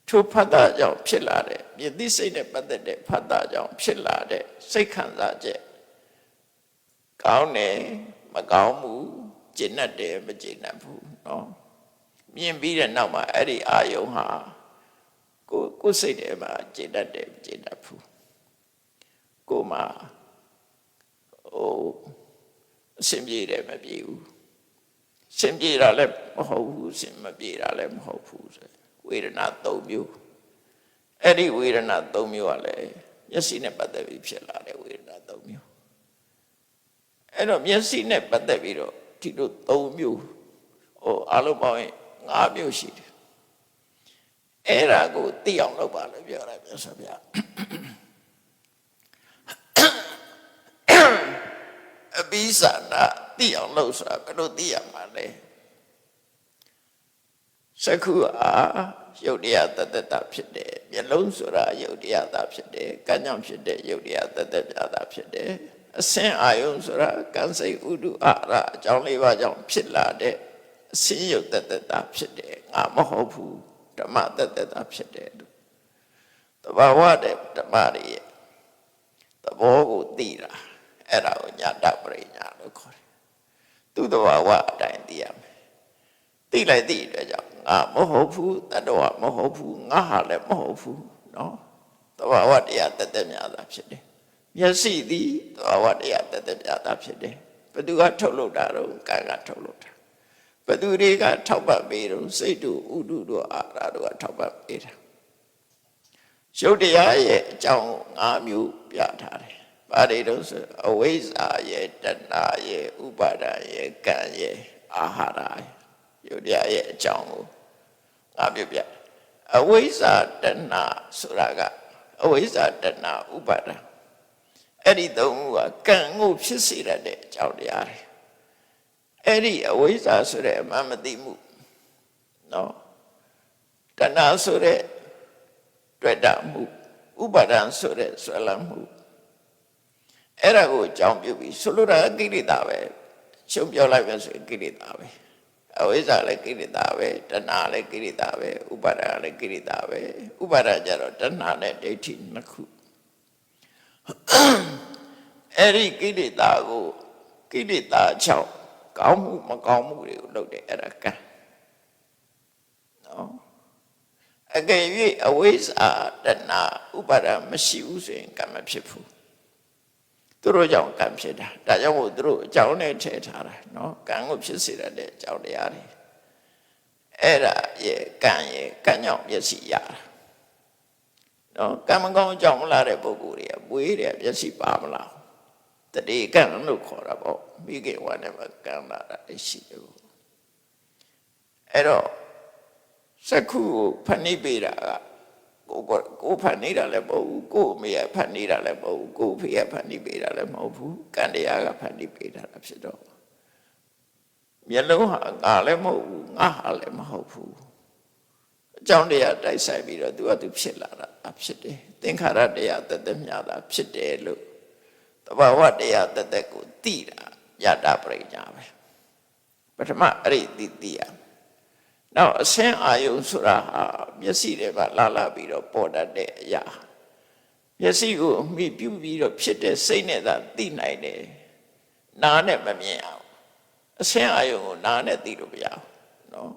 ထိုဖတ်တာကြောင့်ဖြစ်လာတဲ့မြင်သိစိတ်နဲ့ပတ်သက်တဲ့ဖတ်တာကြောင့်ဖြစ်လာတဲ့စိတ်ခံစားချက်ကောင်းတယ်မကောင်းဘူးကျဉ်တ်တယ်မကျဉ်တ်ဘူးနော်မြင်ပြီးတဲ့နောက်မှာအဲ့ဒီအာယုံဟာကိုယ်စိတ်ထဲမှာကျဉ်တ်တယ်မကျဉ်တ်ဘူးကိုယ်မှာအစင်ပြေတယ်မပြေဘူးစင်ပြေတာလည်းမဟုတ်ဘူးစင်မပြေတာလည်းမဟုတ်ဘူးဆိုဝေဒနာ၃မျိုးအဲ့ဒီဝေဒနာ၃မျိုးကလည်းမျက်စိနဲ့ပတ်သက်ပြီးဖြစ်လာတဲ့ဝေဒနာ၃မျိုးအဲ့တော့မျက်စိနဲ့ပတ်သက်ပြီးတော့ဒီလို၃မျိုးအလုံးပေါင်း၅မျိုးရှိတယ်အဲ့ဒါကိုသိအောင်လုပ်ပါလို့ပြောတယ်မြတ်စွာဘုရားအဘိဇာနာသိအောင်လုပ်ဆိုတာဘယ်လိုသိရမှာလဲစက္ခုယုတ်တရားတသက်တာဖြစ်တယ်မျက်လုံးဆိုတာယုတ်တရားတာဖြစ်တယ်ကံကြောင့်ဖြစ်တဲ့ယုတ်တရားတသက်တာဖြစ်တယ်အစင်အာယုံဆိုတာကံစိတ်ဥဒုအာရအကြောင်း၄ပါးကြောင့်ဖြစ်လာတဲ့အစင်ယုတ်တသက်တာဖြစ်တယ်ငါမဟုတ်ဘူးဓမ္မတသက်တာဖြစ်တယ်သဘာဝတဲ့ဓမ္မတွေ သဘောကိုသိတာအဲ့ဒါကိုညာတပရိညာလို့ခေါ်တယ်သူ့သဘာဝအတိုင်းသိရမယ်သိလိုက်သိတဲ့ကြောင့်ငါမဟုတ်ဘူးတတ္တဝမဟုတ်ဘူးငါဟာလည်းမဟုတ်ဘူးနော်သဘာဝတရားတသက်များတာဖြစ်တယ်မျက်စိသည်သဘာဝတရားတသက်များတာဖြစ်တယ်ဘယ်သူကထုတ်လုပ်တာတော့ကံကထုတ်လုပ်တာဘယ်သူတွေကထောက်ပံ့ပေးတော့စိတ်တို့ဥဒုတို့အာရတို့ကထောက်ပံ့ပေးတာရုပ်တရားရဲ့အကြောင်း၅မျိုးပြထားတယ်။ဘာတွေတော့ဆိုအဝိဇ္ဇာရဲ့တဏှာရဲ့ဥပါဒာရဲ့ကံရဲ့အာဟာရရဲ့ရုပ်တရားရဲ့အကြောင်းကို၅မျိုးပြ။အဝိဇ္ဇာတဏှာဆိုတာကအဝိဇ္ဇာတဏှာဥပါဒာအဲ့ဒီသုံးခုကကံကိုဖြစ်စေတဲ့အကြောင်းတရားတွေ။အဲ့ဒီအဝိဇ္ဇာဆိုတဲ့အမှန်မသိမှုနော်တဏှာဆိုတဲ့တွေ့တာမှုဥပါဒံဆိုတဲ့ဆွဲလမ်းမှုအဲ့ဒါကိုအကြောင်းပြုပြီးဆိုလိုတာကိလေသာပဲရှုံပြောလိုက်ပဲဆိုရင်ကိလေသာပဲအဝိဇ္ဇာလည်းကိလေသာပဲတဏှာလည်းကိလေသာပဲဥပါဒံလည်းကိလေသာပဲဥပါဒံကြတော့တဏှာနဲ့ဒိဋ္ဌိနှစ်ခုအဲ့ဒီကိလေသာကိုကိလေသာကြောင့်ကောင်းမှုမကောင်းမှုတွေကိုလုပ်တယ်အဲ့ဒါကံနော်အကယ်၍အဝိဇ္ဇာတဏှာဥပါဒံမရှိဘူးဆိုရင်ကံမဖြစ်ဘူးသူတို့ကြောင့်ကံဖြစ်တာဒါကြောင့်မို့သူတို့အကြောင်းနဲ့ထည့်ထားတာနော်ကံကိုဖြစ်စေတဲ့အကြောင်းတရားတွေအဲ့ဒါရဲ့ကံကြောင့်မျက်စိရတာနော်ကံမကောင်းကြောင့်မလာတဲ့ပုဂ္ဂိုလ်တွေကမွေးတယ်မျက်စိပါမလားတတိကံလို့ခေါ်တာပေါ့မိခင်ဝါနဲ့မှာကံလာတာရှိတယ်အဲ့တော့စက္ခုကိုဖန်နေပေးတာကကိုဖန်နေတာလည်းမဟုတ်ဘူးကိုအမေကဖန်နေတာလည်းမဟုတ်ဘူးကိုဖေကဖန်နေပေးတာလည်းမဟုတ်ဘူးကံတရားကဖန်နေပေးတာဖြစ်တော့မျက်လုံးဟာငါလည်းမဟုတ်ဘူးငါဟာလည်းမဟုတ်ဘူးအကြောင်းတရားတိုက်ဆိုင်ပြီးတော့သူဖြစ်လာတာဖြစ်တယ်သင်္ခါရတရားတသက်မြာတာဖြစ်တယ်လို့သဘာဝတရားတသက်ကိုသိတာယတပရိညာပဲပထမအဲ့ဒီသိရနောက်အစင်းအာယုံဆိုတာဟာမျက်စိထဲမှာလာပြီးတော့ပေါ်တတ်တဲ့အရာမျက်စိကိုမိပြုပြီးတော့ဖြစ်တဲ့စိတ်နဲ့သာသိနိုင်တယ်နားနဲ့မမြင်အောင်အစင်းအာယုံကိုနားနဲ့သိလို့မရဘူးနော်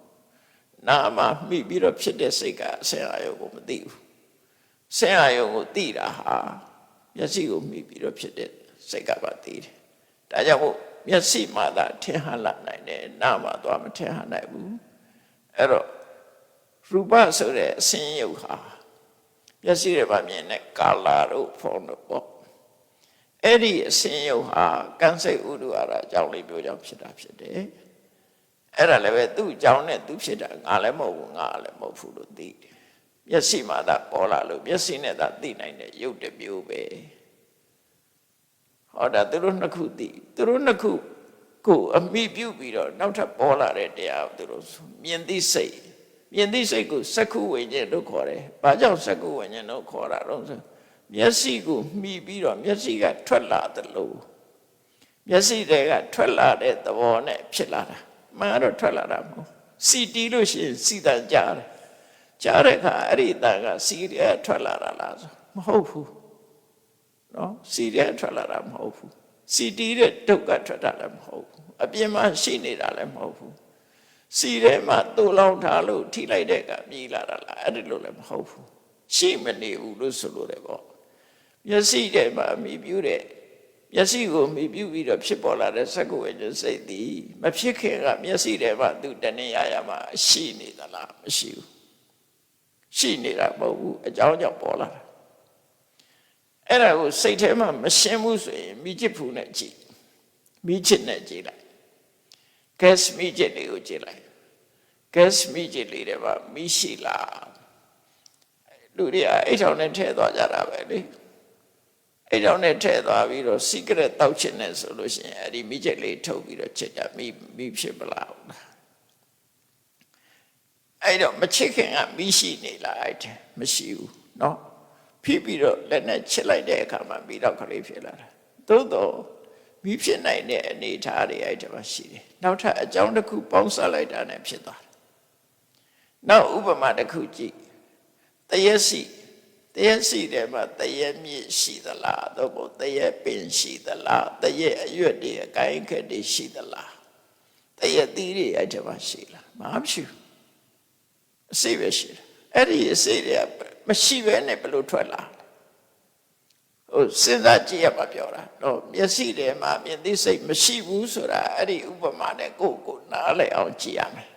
နားမှာမိပြီးတော့ဖြစ်တဲ့စိတ်ကအစင်းအာယုံကိုမသိဘူးအစင်းအာယုံကိုသိတာဟာမျက်စိကိုမိပြီးတော့ဖြစ်တဲ့စိတ်ကပါသိတယ်ဒါကြောင့်မို့မျက်စိမှာသာထင်ဟလာနိုင်တယ်နားမှာသွားမထင်ဟနိုင်ဘူးအဲ့တော့ရူပဆိုတဲ့အစင်းရုပ်ဟာမျက်စိတွေမှာမြင်တဲ့ကာလာတို့ဖုံးတို့ပေါ့အဲ့ဒီအစင်းရုပ်ဟာကံစိတ်ဥဒ္ဒဝါဒအကြောင်းလေးပြောကြောင့်ဖြစ်တာဖြစ်တယ်အဲ့ဒါလည်းပဲသူ့အကြောင်းနဲ့သူဖြစ်တာငါလည်းမဟုတ်ဘူးငါလည်းမဟုတ်ဘူးလို့သိတယ်မျက်စိမှာသာပေါ်လာလို့မျက်စိနဲ့သာသိနိုင်တဲ့ရုပ်တစ်မျိုးပဲဟောတာသူတို့နှစ်ခုသိသူတို့နှစ်ခုကိုအမိပြုပြီးတော့နောက်ထပ်ပေါ်လာတဲ့တရားသူတို့မြင်သိစိတ်ကိုစက္ခုဝိညာဉ်လို့ခေါ်တယ်။ဘာကြောင့်စက္ခုဝိညာဉ်လို့ခေါ်တာတော့ဆိုမျက်စိကိုမှီပြီးတော့မျက်စိကထွက်လာသလိုမျက်စိတွေကထွက်လာတဲ့သဘောနဲ့ဖြစ်လာတာ။မှန်တော့ထွက်လာတာမဟုတ်။စီတီးလို့ရှိရင်စီတန်ကြားတယ်။ကြားတဲ့အခါအဲ့ဒီတန်ကစီရဲထွက်လာတာလားဆိုမဟုတ်ဘူး။နော်စီရဲထွက်လာတာမဟုတ်ဘူး။စီတီးတဲ့ဒုက္ခထွက်တာလည်းမဟုတ်ဘူး။အပြင်မှာရှိနေတာလည်းမဟုတ်ဘူးစီထဲမှာတူလောင်ထားလို့ထိလိုက်တဲ့ကမြည်လာတာလားအဲ့ဒီလိုလည်းမဟုတ်ဘူးရှိမနေဘူးလို့ဆိုလို့တယ်ပေါ့မျက်စိထဲမှာမိပြုတဲ့မျက်စိကိုမိပြုပြီးတော့ဖြစ်ပေါ်လာတဲ့စက္ကဝေကျစိတ်သည်မဖြစ်ခင်ကမျက်စိထဲမှာသူတဏှာရမှာရှိနေသလားမရှိဘူးရှိနေတာမဟုတ်ဘူးအကြောင်းကြောင့်ပေါ်လာတာအဲ့ဒါကိုစိတ်ထဲမှာမရှင်းဘူးဆိုရင်မိချစ်ဖူးနဲ့ကြည့်မိချစ်နဲ့ကြည့်လိုက်gas မိချစ်လေးကိုကြည့်လိုက်gas မိချစ်လေးတွေမှာမိရှိလားလူတွေအဲ့ထောင်နဲ့ထည့်သွားကြတာပဲလေအဲ့ထောင်နဲ့ထည့်သွားပြီးတော့ secret တောက်ချင်တယ်ဆိုလို့ရှိရင်အဲ့ဒီမိချစ်လေးထုတ်ပြီးတော့ချစ်ကြမိဖြစ်မလားအဲ့တော့မချစ်ခင်ကမိရှိနေလားအဲ့တဲ့မရှိဘူးเนาะဖိပြီးတော့လက်နဲ့ချစ်လိုက်တဲ့အခါမှာမိတော့ကလေးဖြစ်လာတာသို့တော့မိဖြစ်နိုင်တဲ့အနေအထားတွေအဲ့ဒါမှရှိတယ်နောက်ထပ်အကြောင်းတစ်ခုပေါင်းစပ်လိုက်တာနဲ့ဖြစ်သွားတယ်နောက်ဥပမာတစ်ခုကြည့်တရက်စီ တရားရှိတယ်မှာတရားမြင့်ရှိသလားသို့မဟုတ်တရားပင်ရှိသလားတရားအရွက်တွေအကိုင်းခက်တွေရှိသလားတရားသီးတွေအဲ့ဒီမှာရှိလားမရှိဘူးအစိပဲရှိတယ်အဲ့ဒီအစိတွေကမရှိဘဲနဲ့ဘယ်လိုထွက်လာဟိုစဉ်းစားကြည့်ရမှာပြောတာတော့မျက်စိထဲမှာမြင်သိစိတ်မရှိဘူးဆိုတာအဲ့ဒီဥပမာနဲ့ကိုနားလည်အောင်ကြည့်ရမယ်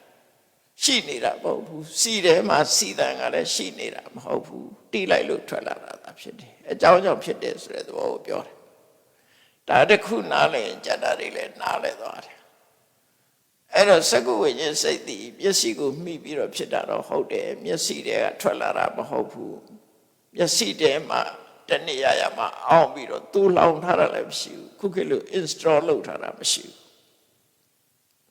ရှိနေတာမဟုတ်ဘူးစီထဲမှာစီတန်ကလည်းရှိနေတာမဟုတ်ဘူးတိလိုက်လို့ထွက်လာတာသာဖြစ်တယ်အကြောင်းကြောင့်ဖြစ်တယ်ဆိုတဲ့သဘောကိုပြောတယ်ဒါတခုနားလည်ရင်ကြတာတွေလည်းနားလည်သွားတယ်အဲ့တော့စကုဝိညာဉ်စိတ်တည်မျက်စိကိုမှီပြီးတော့ဖြစ်တာတော့ဟုတ်တယ်မျက်စိတွေကထွက်လာတာမဟုတ်ဘူးမျက်စိထဲမှာတဏှာရမှာအောင်းပြီးတော့တူလောင်ထားတာလည်းမရှိဘူးခုခေတ်လို install လုပ်ထားတာမရှိဘူး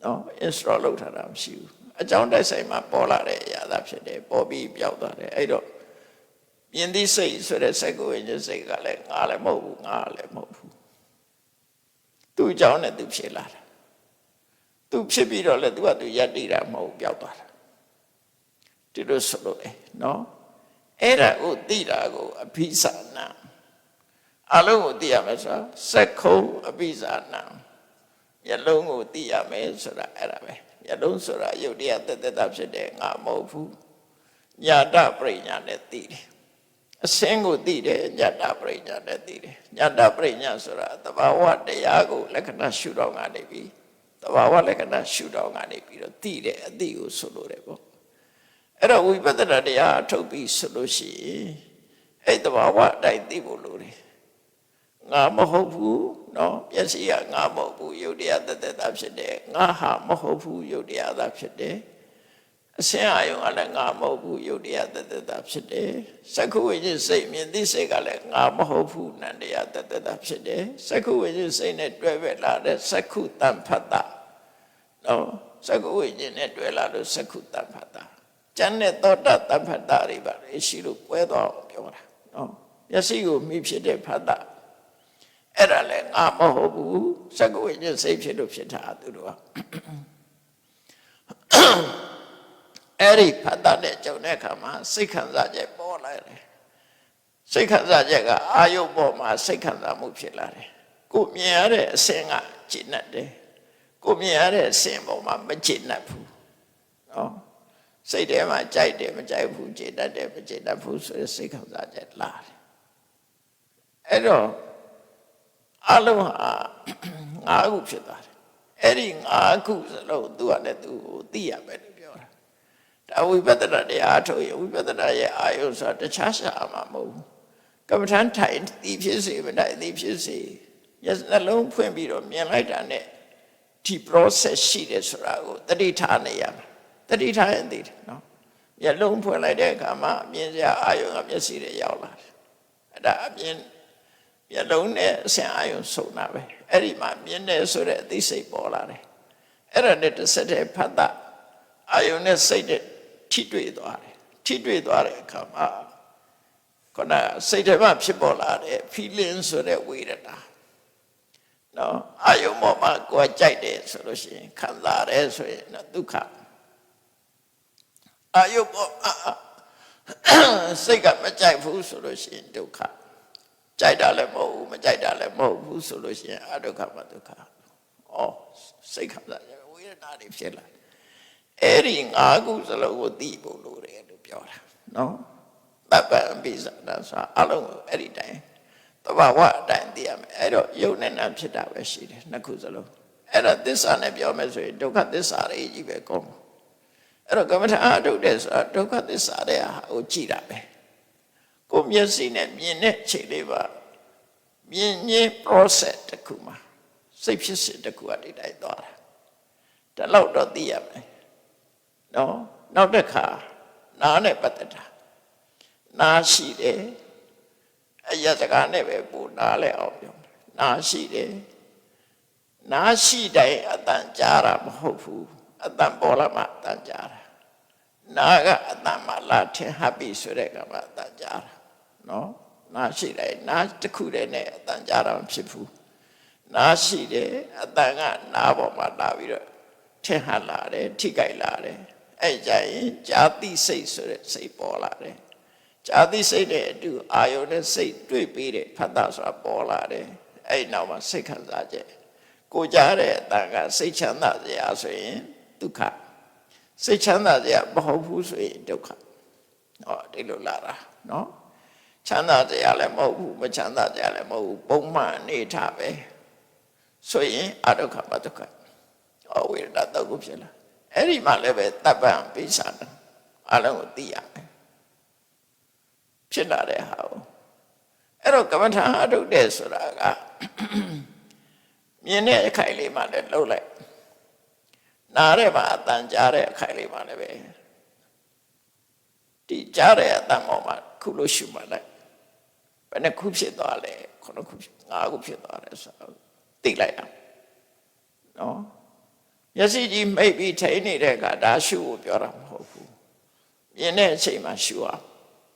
နော် install လုပ်ထားတာမရှိဘူးအကြောင်းတိုက်ဆိုင်မှာပေါ်လာတဲ့အရာသာဖြစ်တယ်ပေါ်ပြီးပြောက်သွားတယ်အဲ့တော့မြင်သိစိတ်ဆိုတဲ့စကုဝိညာဉ်စိတ်ကလည်းငါလည်းမဟုတ်ဘူးငါလည်းမဟုတ်ဘူးသူ့အကြောင်းနဲ့သူဖြစ်လာတာသူဖြစ်ပြီးတော့လည်းသူကသူယက်တည်တာမဟုတ်ပြောက်သွားတာဒီလိုဆိုလို့နော်အဲ့ဒါကိုသိတာကိုအဘိဇာနာအလုံးကိုသိရမယ်ဆိုတာစက္ခုံအဘိဇာနာမျက်လုံးကိုသိရမယ်ဆိုတာအဲ့ဒါပဲမျက်လုံးဆိုတာယုတ်တရားတက်တက်တာဖြစ်တယ်ငါမဟုတ်ဘူးညာတပရိညာနဲ့သိတယ်အစင်းကိုသိတယ်ညာတပရိညာနဲ့သိတယ်ညာတပရိညာဆိုတာသဘာဝတရားကိုလက္ခဏာရှုတော့ငါနေပြီသဘာဝလက္ခဏာရှုတော့ငါနေပြီးတော့သိတယ်အသိကိုဆိုလို့တယ်ပေါ့အဲ့တော့ဝိပဿနာတရားထုတ်ပြီးဆိုလို့ရှိရင်အဲ့သဘာဝအတိုင်းသိဖို့လိုတယ်ငါမဟုတ်ဘူးနော်မျက်စိကငါမဟုတ်ဘူးယုတ်တရားတသက်တာဖြစ်တယ်ငါဟာမဟုတ်ဘူးယုတ်တရားသာဖြစ်တယ်အစင်းအာယုံကလည်းငါမဟုတ်ဘူးယုတ်တရားတသက်တာဖြစ်တယ်စက္ခုဝိညာဉ်စိတ်မြင်သိစိတ်ကလည်းငါမဟုတ်ဘူးနန္တရားတသက်တာဖြစ်တယ်စက္ခုဝိညာဉ်စိတ်နဲ့တွဲပဲလာတဲ့စက္ခုတံဖတ်တာနော်စက္ခုဝိညာဉ်နဲ့တွဲလာလို့စက္ခုတံဖတ်တာကျန်တဲ့သောတတံဖတ်တာတွေပါလေရှိလို့ကွဲသွားအောင်ပြောတာနော်မျက်စိကိုမိဖြစ်တဲ့ဖတ်တာအဲ့ဒါလည်းငါမဟုတ်ဘူးစက္ကဝိညာဉ်စိတ်ဖြစ်လို့ဖြစ်တာသူတို့ကအဲ့ဒီဖတ်တာနဲ့ကြုံတဲ့အခါမှာစိတ်ခံစားချက်ပေါ်လာတယ်စိတ်ခံစားချက်ကအာယုပေါ်မှာစိတ်ခံစားမှုဖြစ်လာတယ်ကိုမြင်ရတဲ့အစင်းကကျဉ်တ်တယ်ကိုမြင်ရတဲ့အစင်းပေါ်မှာမကျဉ်တ်ဘူးနော်စိတ်ထဲမှာကြိုက်တယ်မကြိုက်ဘူးကျဉ်တ်တယ်မကျဉ်တ်ဘူးဆိုတဲ့စိတ်ခံစားချက်လာတယ်အဲ့တော့အလုံးဟာငါးခုဖြစ်သွားတယ်အဲ့ဒီငါးခုစလုံးသူကလည်းသူ့ကိုသိရမယ်လို့ပြောတာဒါဝိပဿနာတရားထုတ်ရင်ဝိပဿနာရဲ့အာယုဆိုတာတခြားရှာမှာမဟုတ်ဘူးကမ္မထန်ထိုင်သိဖြစ်စေမနိုင်သိဖြစ်စေမျက်နှလုံးဖွင့်ပြီးတော့မြင်လိုက်တာနဲ့ဒီ process ရှိတယ်ဆိုတာကိုတတိထားနေရမယ်တတိထားရင်သိတယ်နော်မျက်လုံးဖွင့်လိုက်တဲ့အခါမှာမြင်စရာအာယုကမျက်စိတွေရောက်လာတယ်အဲ့ဒါအမြင်မျက်လုံးနဲ့အစင်အာယုံဆုံတာပဲအဲ့ဒီမှာမြင်တယ်ဆိုတဲ့အသိစိတ်ပေါ်လာတယ်အဲ့ဒါနဲ့တစ်ဆက်တည်းဖတ်တာအာယုံနဲ့စိတ်နဲ့ထိတွေ့သွားတယ်ထိတွေ့သွားတဲ့အခါမှာခဏစိတ်ထဲမှာဖြစ်ပေါ်လာတဲ့ feeling ဆိုတဲ့ဝေဒနာနော်အာယုံပေါ်မှာကိုယ်ကြိုက်တယ်ဆိုလို့ရှိရင်ခံစားရတယ်ဆိုရင်ဒုက္ခအာယုံပေါ်စိတ်ကမကြိုက်ဘူးဆိုလို့ရှိရင်ဒုက္ခကြိုက်တာလည်းမဟုတ်ဘူးမကြိုက်တာလည်းမဟုတ်ဘူးဆိုလို့ရှိရင်အဒုက္ခမဒုက္ခစိတ်ခံစားရဝေဒနာတွေဖြစ်လာအဲ့ဒီငါးခုစလုံးကိုသိဖို့လိုတယ်လို့ပြောတာနော်တပ္ပံပိစနာဆိုအလုံးကိုအဲ့ဒီတိုင်းသဘာဝအတိုင်းသိရမယ်အဲ့တော့ယုတ်နဲ့နာဖြစ်တာပဲရှိတယ်နှစ်ခုစလုံးအဲ့တော့သစ္စာနဲ့ပြောမယ်ဆိုရင်ဒုက္ခသစ္စာတွေကြီးပဲကောင်းအဲ့တော့ကမ္မထာအထုတ်တယ်ဆိုတာဒုက္ခသစ္စာတဲ့ဟာကိုကြည့်တာပဲကိုမျက်စိနဲ့မြင်တဲ့ချိန်လေးပါမြင်ခြင်း process တစ်ခုမှာစိတ်ဖြစ်စဉ်တစ်ခုအတိတ်တိုင်းသွားတာဒါတော့တော့သိရမယ်နော်နောက်တစ်ခါနားနဲ့ပတ်သက်တာနားရှိတယ်အယစကားနဲ့ပဲပို့နားလဲအောင်ပြောနားရှိတယ်နားရှိတိုင်းအတန်ကြားတာမဟုတ်ဘူးအတန်ပေါ်လာမှအတန်ကြားတာနားကအတန်မှလာထင်ဟပ်ပြီဆိုတဲ့ကမှအတန်ကြားတာနော်နားရှိတယ်နားတစ်ခုတည်းနဲ့အတန်ကြားတာမဖြစ်ဘူးနားရှိတယ်အတန်ကနားပေါ်မှာလာပြီးတော့ထင်ဟပ်လာတယ်ထိကြိုက်လာတယ်အဲ့ကြရင်ဇာတိစိတ်ဆိုတဲ့စိတ်ပေါ်လာတယ် ဇာတိစိတ်နဲ့အတူအာယုန်နဲ့စိတ်တွေ့ပြီးတဲ့ဖတ်တာဆိုတာပေါ်လာတယ်အဲ့နောက်မှာစိတ်ခံစားချက်ကိုကြားတဲ့အတန်ကစိတ်ချမ်းသာစရာဆိုရင်ဒုက္ခစိတ်ချမ်းသာစရာမဟုတ်ဘူးဆိုရင်ဒုက္ခဟောဒီလိုလာတာနော်ချမ်းသာစရာလည်းမဟုတ်ဘူးမချမ်းသာစရာလည်းမဟုတ်ဘူးပုံမှန်အနေထားပဲဆိုရင်အဒုက္ခမဒုက္ခဝိရဒတုတ်ကိုဖြစ်လာအဲ့ဒီမှာလည်းပဲတပ္ပံပိဿာနာအလုံးကိုသိရမယ်ဖြစ်လာတဲ့ဟာကိုအဲ့တော့ကမ္မထာအထုတ်တဲ့ဆိုတာကမြင်တဲ့အခိုင်လေးမှလည်းလှုပ်လိုက်နားတဲ့မှာအတန်ကြားတဲ့အခိုင်လေးမှလည်းပဲဒီကြားတဲ့အတန်ပေါ်မှာခုလို့ရှုမှလိုက်ဘယ်နှခုဖြစ်သွားလဲ9ခု5ခုဖြစ်သွားတယ်ဆိုတော့သိလိုက်အောင်နော်မျက်စိကြီးမိတ်ပြီးထိနေတဲ့ကဒါရှုဖို့ပြောတာမဟုတ်ဘူးမြင်တဲ့အချိန်မှာရှုအောင်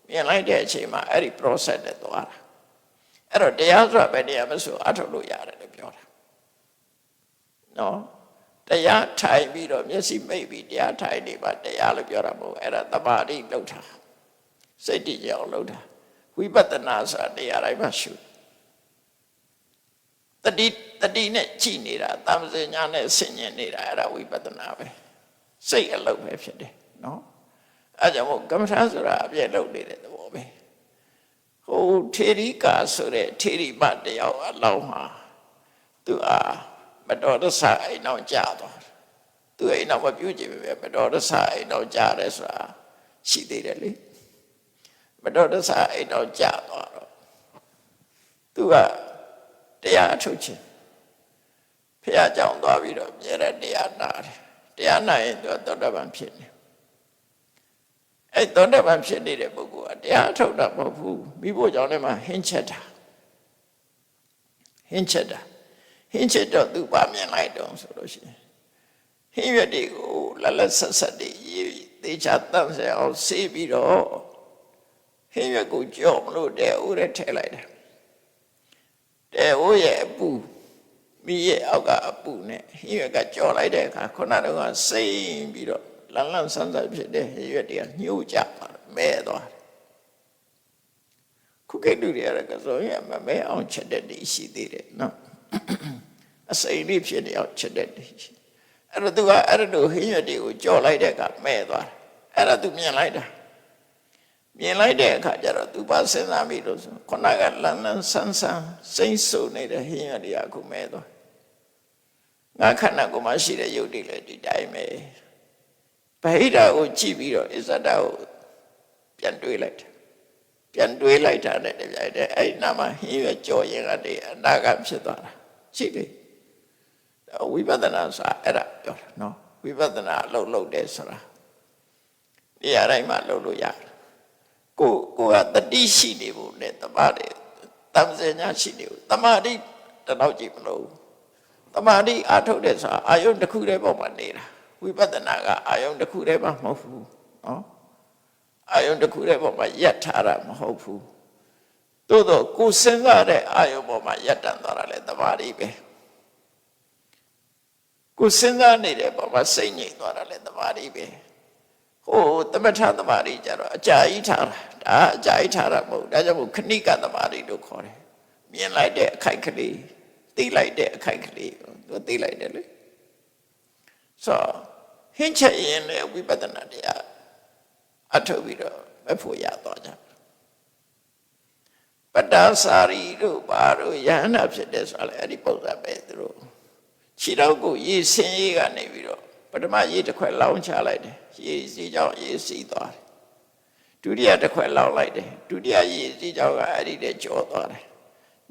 မြင်လိုက်တဲ့အချိန်မှာအဲ့ဒီ process နဲ့သွားတာအဲ့တော့တရားဆိုတာပဲတရားမဆိုအထုတ်လို့ရတယ်လို့ပြောတာနော်တရားထိုင်ပြီးတော့မျက်စိမိတ်ပြီးတရားထိုင်နေပါတရားလို့ပြောတာမဟုတ်အဲ့ဒါသမာဓိလောက်တာစိတ်တည်ကြအောင်လောက်တာဝိပဿနာဆိုတာတရားတိုင်းမှာရှုတတိနဲ့ကြည်နေတာတမ္ပဇညာနဲ့ဆင်ញင်နေတာအဲ့ဒါဝိပဿနာပဲစိတ်အလုပ်ပဲဖြစ်တယ်နော်အဲ့ကြောင့်မို့ကမ္မထာဆိုတာအပြည့်လုပ်နေတဲ့သဘောပဲဟိုထေရီကာဆိုတဲ့ထေရီမတယောက်အလောင်းမှာသူအားမတော်တဆအိမ်အောင်ကြာသွားသူအိမ်အောင်မပြုတ်ကြည့်ပဲမတော်တဆအိမ်အောင်ကြာတယ်ဆိုတာရှိသေးတယ်လေမတော်တဆအိမ်အောင်ကြာသွားတော့သူကတရားထုတ်ခြင်းဖះကြောင်သွားပြီးတော့မြဲတဲ့တရားနာတယ်တရားနာရင်သူသောတာပန်ဖြစ်နေအဲ့သောတာပန်ဖြစ်နေတဲ့ပုဂ္ဂိုလ်ကတရားထုတ်တာမဟုတ်ဘူးမိဖို့ကြောင့်လည်းမှဟင်းချက်တာတော့သူပါမြင်လိုက်တော့ဆိုလို့ရှိရင်ဟင်းရွက်တွေကိုလက်ဆက်ဆက်တွေရေးသေချာတန့်စဲအောင်ဆေးပြီးတော့ဟင်းရွက်ကိုကြော့မလို့တဲ့ဦးရဲထည့်လိုက်တယ်တဲ့ဦးရဲ့အပူမိရဲ့အောက်ကအပူနဲ့ဟင်းရွက်ကကြော်လိုက်တဲ့အခါခုနတော့ကစိမ့်ပြီးတော့လန်းလန်းဆန်းဆန်းဖြစ်တဲ့ဟင်းရွက်တွေကညှို့ကြသွားတယ်မဲသွားတယ်ခုကိတူတွေရကဆိုရင်မမဲအောင်ချက်တဲ့ဒီရှိသေးတယ်နော်အစိမ့်လေးဖြစ်နေအောင်ချက်တဲ့ဒီရှိအဲ့တော့သူကအဲ့လိုဟင်းရွက်တွေကိုကြော်လိုက်တဲ့အခါမဲသွားတယ်အဲ့ဒါသူမြင်လိုက်တဲ့အခါကျတော့သူပါစဉ်းစားမိလို့ဆိုခုနကလန်းလန်းဆန်းဆန်းစိမ့်စုံနေတဲ့ဟင်းရွက်တွေကအခုမဲသွားငါခန္ဓာကိုယ်မှာရှိတဲ့ယုတ်တိလည်းဒီတိုင်းပဲဗဟိတကိုကြည့်ပြီးတော့အစ္ဆဒကိုပြန်တွေးလိုက်တာနဲ့တပြိုင်တည်းအဲ့နာမှာဟင်းရွက်ကြော်ရင်ကတည်းအနာကဖြစ်သွားတာရှိတယ်ဝိပဿနာဆိုတာအဲ့ဒါပြောတာနော်ဝိပဿနာအလုပ်တယ်ဆိုတာနေရာတိုင်းမှာလုပ်လို့ရတယ်ကိုကတတိရှိနေဖို့နဲ့တမာတိတမ္ပဇညာရှိနေဖို့တမာတိတတော့ကြည့်မလို့တမာတိအထုတ်တဲ့ဆိုတာအာယုန်တစ်ခုတည်းပေါ်မှာနေတာဝိပဿနာကအာယုန်တစ်ခုတည်းမှမဟုတ်ဘူးနော်အာယုန်တစ်ခုတည်းပေါ်မှာယက်ထားတာမဟုတ်ဘူးသို့တော့ကိုစဉ်းစားတဲ့အာယုန်ပေါ်မှာယက်တန်သွားတာလေတမာတိပဲကိုစဉ်းစားနေတဲ့ပေါ်မှာစိတ်ငြိမ်သွားတာလေတမာတိပဲဟိုသမထသမာဓိကြတော့အကြာကြီးထားတာဒါအကြာကြီးထားတာမဟုတ်ဒါကြောင့်မို့ခဏိကသမာဓိလို့ခေါ်တယ်မြင်လိုက်တဲ့အခိုက်ကလေးသိလိုက်တဲ့အခိုက်ကလေးသူသိလိုက်တယ်လေဆိုဟင်းချက်ရင်လည်းဝိပဿနာတရားအထုတ်ပြီးတော့မဖို့ရသွားကြပတ္တစာရီတို့ဘာတို့ယဟနာဖြစ်တဲ့ဆိုလည်းအဲ့ဒီပုံစံပဲသူတို့ခြေတော်ကိုရေဆင်းရေးကနေပြီးတော့ပထမရေတစ်ခွက်လောင်းချလိုက်တယ်ရေစီကြောင့်ရေစီသွားတယ်ဒုတိယတစ်ခွက်လောင်းလိုက်တယ်ဒုတိယရေစီကြောင့်ကအဲ့ဒီတည်းကျော်သွားတယ်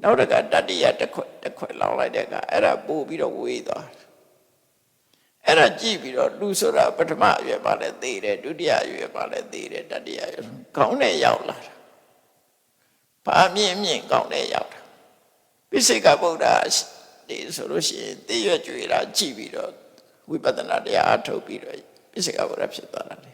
နောက်တစ်ခါတတိယတစ်ခွက်လောင်းလိုက်တဲ့ကအဲ့ဒါပို့ပြီးတော့ဝေးသွားတယ်အဲ့ဒါကြည့်ပြီးတော့လူဆိုတာပထမအရွယ်ပါလဲသိတယ်ဒုတိယအရွယ်ပါလဲသိတယ်တတိယအရွယ်ခေါင်းနဲ့ရောက်လာတာဘာမြင့်ခေါင်းနဲ့ရောက်တာပိစိကဗုဒ္ဓဒီဆိုလို့ရှိရင်သိရွကြွေတာကြည့်ပြီးတော့ဝိပဿနာတရားအထုတ်ပြီးတော့ပိစိကဗုဒ္ဓဖြစ်သွားတာလေ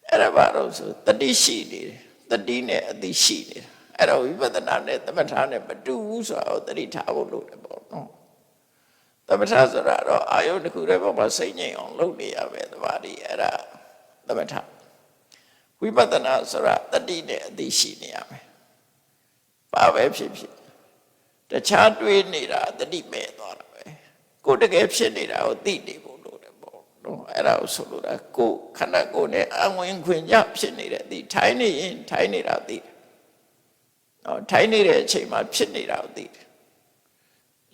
အဲ့ဒါဘာလို့ဆိုတတိရှိနေတယ်တတိနဲ့အတိရှိနေတာအဲ့တော့ဝိပဿနာနဲ့သမထနဲ့မတူဘူးဆိုတော့တတိထားဖို့လို့တယ်ပေါ့နော်သမထဆိုတာတော့အာယုတစ်ခုတည်းပေါ်မှာစိတ်ငြိမ်အောင်လုပ်နေရပဲသမာဓိအဲ့ဒါသမထ ဝိပဿနာဆိုတာတတိနဲ့အသိရှိနေရမယ်ဘာပဲဖြစ်ဖြစ်တခြားတွေးနေတာတတိမဲ့သွားတာပဲကိုတကယ်ဖြစ်နေတာကိုသိနေဖို့လိုတယ်ပေါ့နော်အဲ့ဒါကိုဆိုလိုတာကိုခန္ဓာကိုယ်နဲ့အဝင်ခွင်ကြဖြစ်နေတဲ့အသိထိုင်နေရင်ထိုင်နေတာသိတယ်နော်ထိုင်နေတဲ့အချိန်မှာဖြစ်နေတာကိုသိတယ်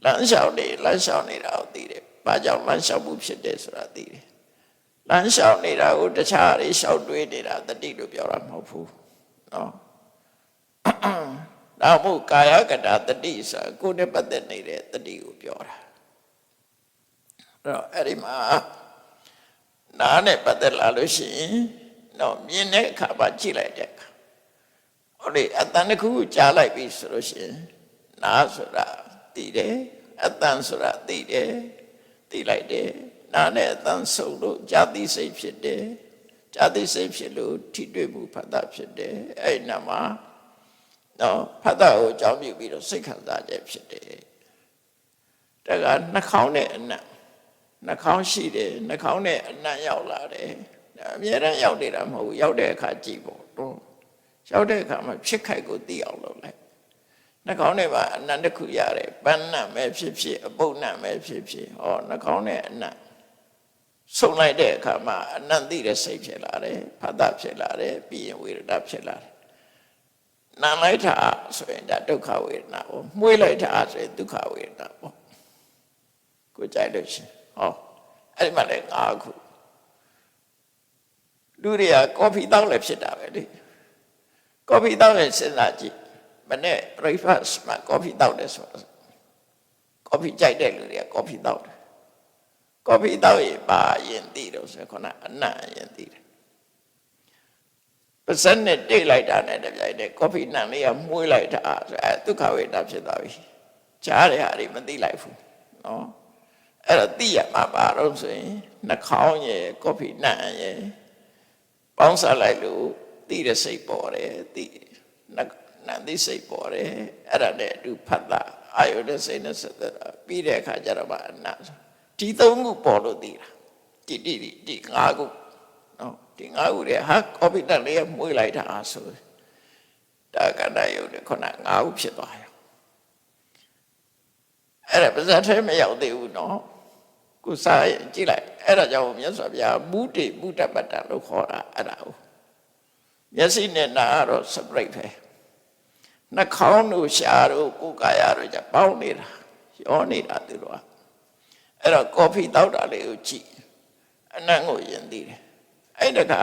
လမ်းလျှောက်နေလမ်းလျှောက်နေတာကိုသိတယ်ဘာကြောင့်လမ်းလျှောက်မှုဖြစ်တယ်ဆိုတာသိတယ်လမ်းလျှောက်နေတာကိုတခြားတွေလျှောက်တွေးနေတာတတိလို့ပြောတာမဟုတ်ဘူးနော်ဒါမို့ကာယကတတတိဆိုကိုယ်နဲ့ပတ်သက်နေတဲ့တတိကိုပြောတာအဲ့ဒီမှာနားနဲ့ပတ်သက်လာလို့ရှိရင်တော့မြင်တဲ့အခါမှာကြည့်လိုက်တဲ့အခါဟုတ်လေအတန်တစ်ခုကြားလိုက်ပြီဆိုလို့ရှိရင်နားဆိုတာသိတယ်အတန်ဆိုတာသိတယ်သိလိုက်တယ်နားနဲ့အတန်ဆုံလို့ဇာတိစိတ်ဖြစ်တယ်ဇာတိစိတ်ဖြစ်လို့ထိတွေ့မှုဖတ်တာဖြစ်တယ်အဲ့ဒီနာမှာနော်ဖတ်တာကိုအကြောင်းပြုပြီးတော့စိတ်ခံစားချက်ဖြစ်တယ်ဒါကနှာခေါင်းနဲ့အနံ့နှာခေါင်းရှိတယ်နှာခေါင်းနဲ့အနံ့ရောက်လာတယ်အများရန်ရောက်နေတာမဟုတ်ဘူးရောက်တဲ့အခါကြည့်ပေါ့တော့ရောက်တဲ့အခါမှာဖြစ်ခိုက်ကိုသိအောင်လုပ်လိုက်နှာခေါင်းထဲမှာအနံ့တစ်ခုရတယ်ပန်းနံ့ပဲဖြစ်ဖြစ်အပုပ်နံ့ပဲဖြစ်ဖြစ်ဟောနှာခေါင်းနဲ့အနံ့ဆုံလိုက်တဲ့အခါမှာအနံ့သိတဲ့စိတ်ဖြစ်လာတယ်ဖတ်တာဖြစ်လာတယ်ပြီးရင်ဝေဒနာဖြစ်လာတယ်နာလိုက်တာဆိုရင်ဒါဒုက္ခဝေဒနာပေါ့မှုေးလိုက်တာဆိုရင်ဒုက္ခဝေဒနာပေါ့ကိုကြိုက်လို့ရှင်ဟောအဲ့ဒီမှာလည်း၅ခုလူတွေကကော်ဖီတောက်လည်းဖြစ်တာပဲလေကော်ဖီတောက်လည်းစဉ်းစားကြည့်မနေ့ breakfast မှာကော်ဖီတောက်တယ်ဆိုတော့ကော်ဖီကြိုက်တဲ့လူတွေကကော်ဖီတောက်တယ်ကော်ဖီတောက်ရင်ပါရင်သိတော့ဆိုခုနအနံ့ရင်သိတယ်ပါစက်နဲ့တိတ်လိုက်တာနဲ့တပြိုင်တည်းကော်ဖီနံလေးကမှုေးလိုက်တာဆိုအဲဒုက္ခဝေဒနာဖြစ်သွားပြီကြားတဲ့ဟာတွေမသိလိုက်ဘူးနော်အဲ့တော့သိရမှာပါတော့ဆိုရင်နှာခေါင်းရယ်ကော်ဖီနံရယ်ပေါင်းစားလိုက်လို့သိတဲ့စိတ်ပေါ်တယ်သိနံသိစိတ်ပေါ်တယ်အဲ့ဒါနဲ့အတူဖတ်တာအာယုနဲ့စိတ်နဲ့ဆက်သက်တာပြီးတဲ့အခါကျတော့မှအနံ့ဒီသုံးခုပေါ်လို့သိတာဒီ၅ခုနော်ဒီ၅ခုတွေဟာကော်ဖီနံလေးမှုေးလိုက်တာဆိုဒါကဏယုတ်နဲ့ခုန၅ခုဖြစ်သွားရောအဲ့ဒါပါဇတ်ထဲမရောက်သေးဘူးနော်ကိုစားရင်ကြည့်လိုက်အဲ့ဒါကြောင့်မြတ်စွာဘုရားမုတိမုတ္တပတ္တလို့ခေါ်တာအဲ့ဒါကိုမျက်စိနဲ့နားတော့ separate ပဲနှာခေါင်းတို့ရှားတို့ကိုယ်ကာယတို့ကြပေါင်းနေတာရောနေတာသူတို့ကအဲ့တော့ကော်ဖီတောက်တာလေးကိုကြည့်အနံ့ကိုယဉ်သိတယ်အဲ့ဒါက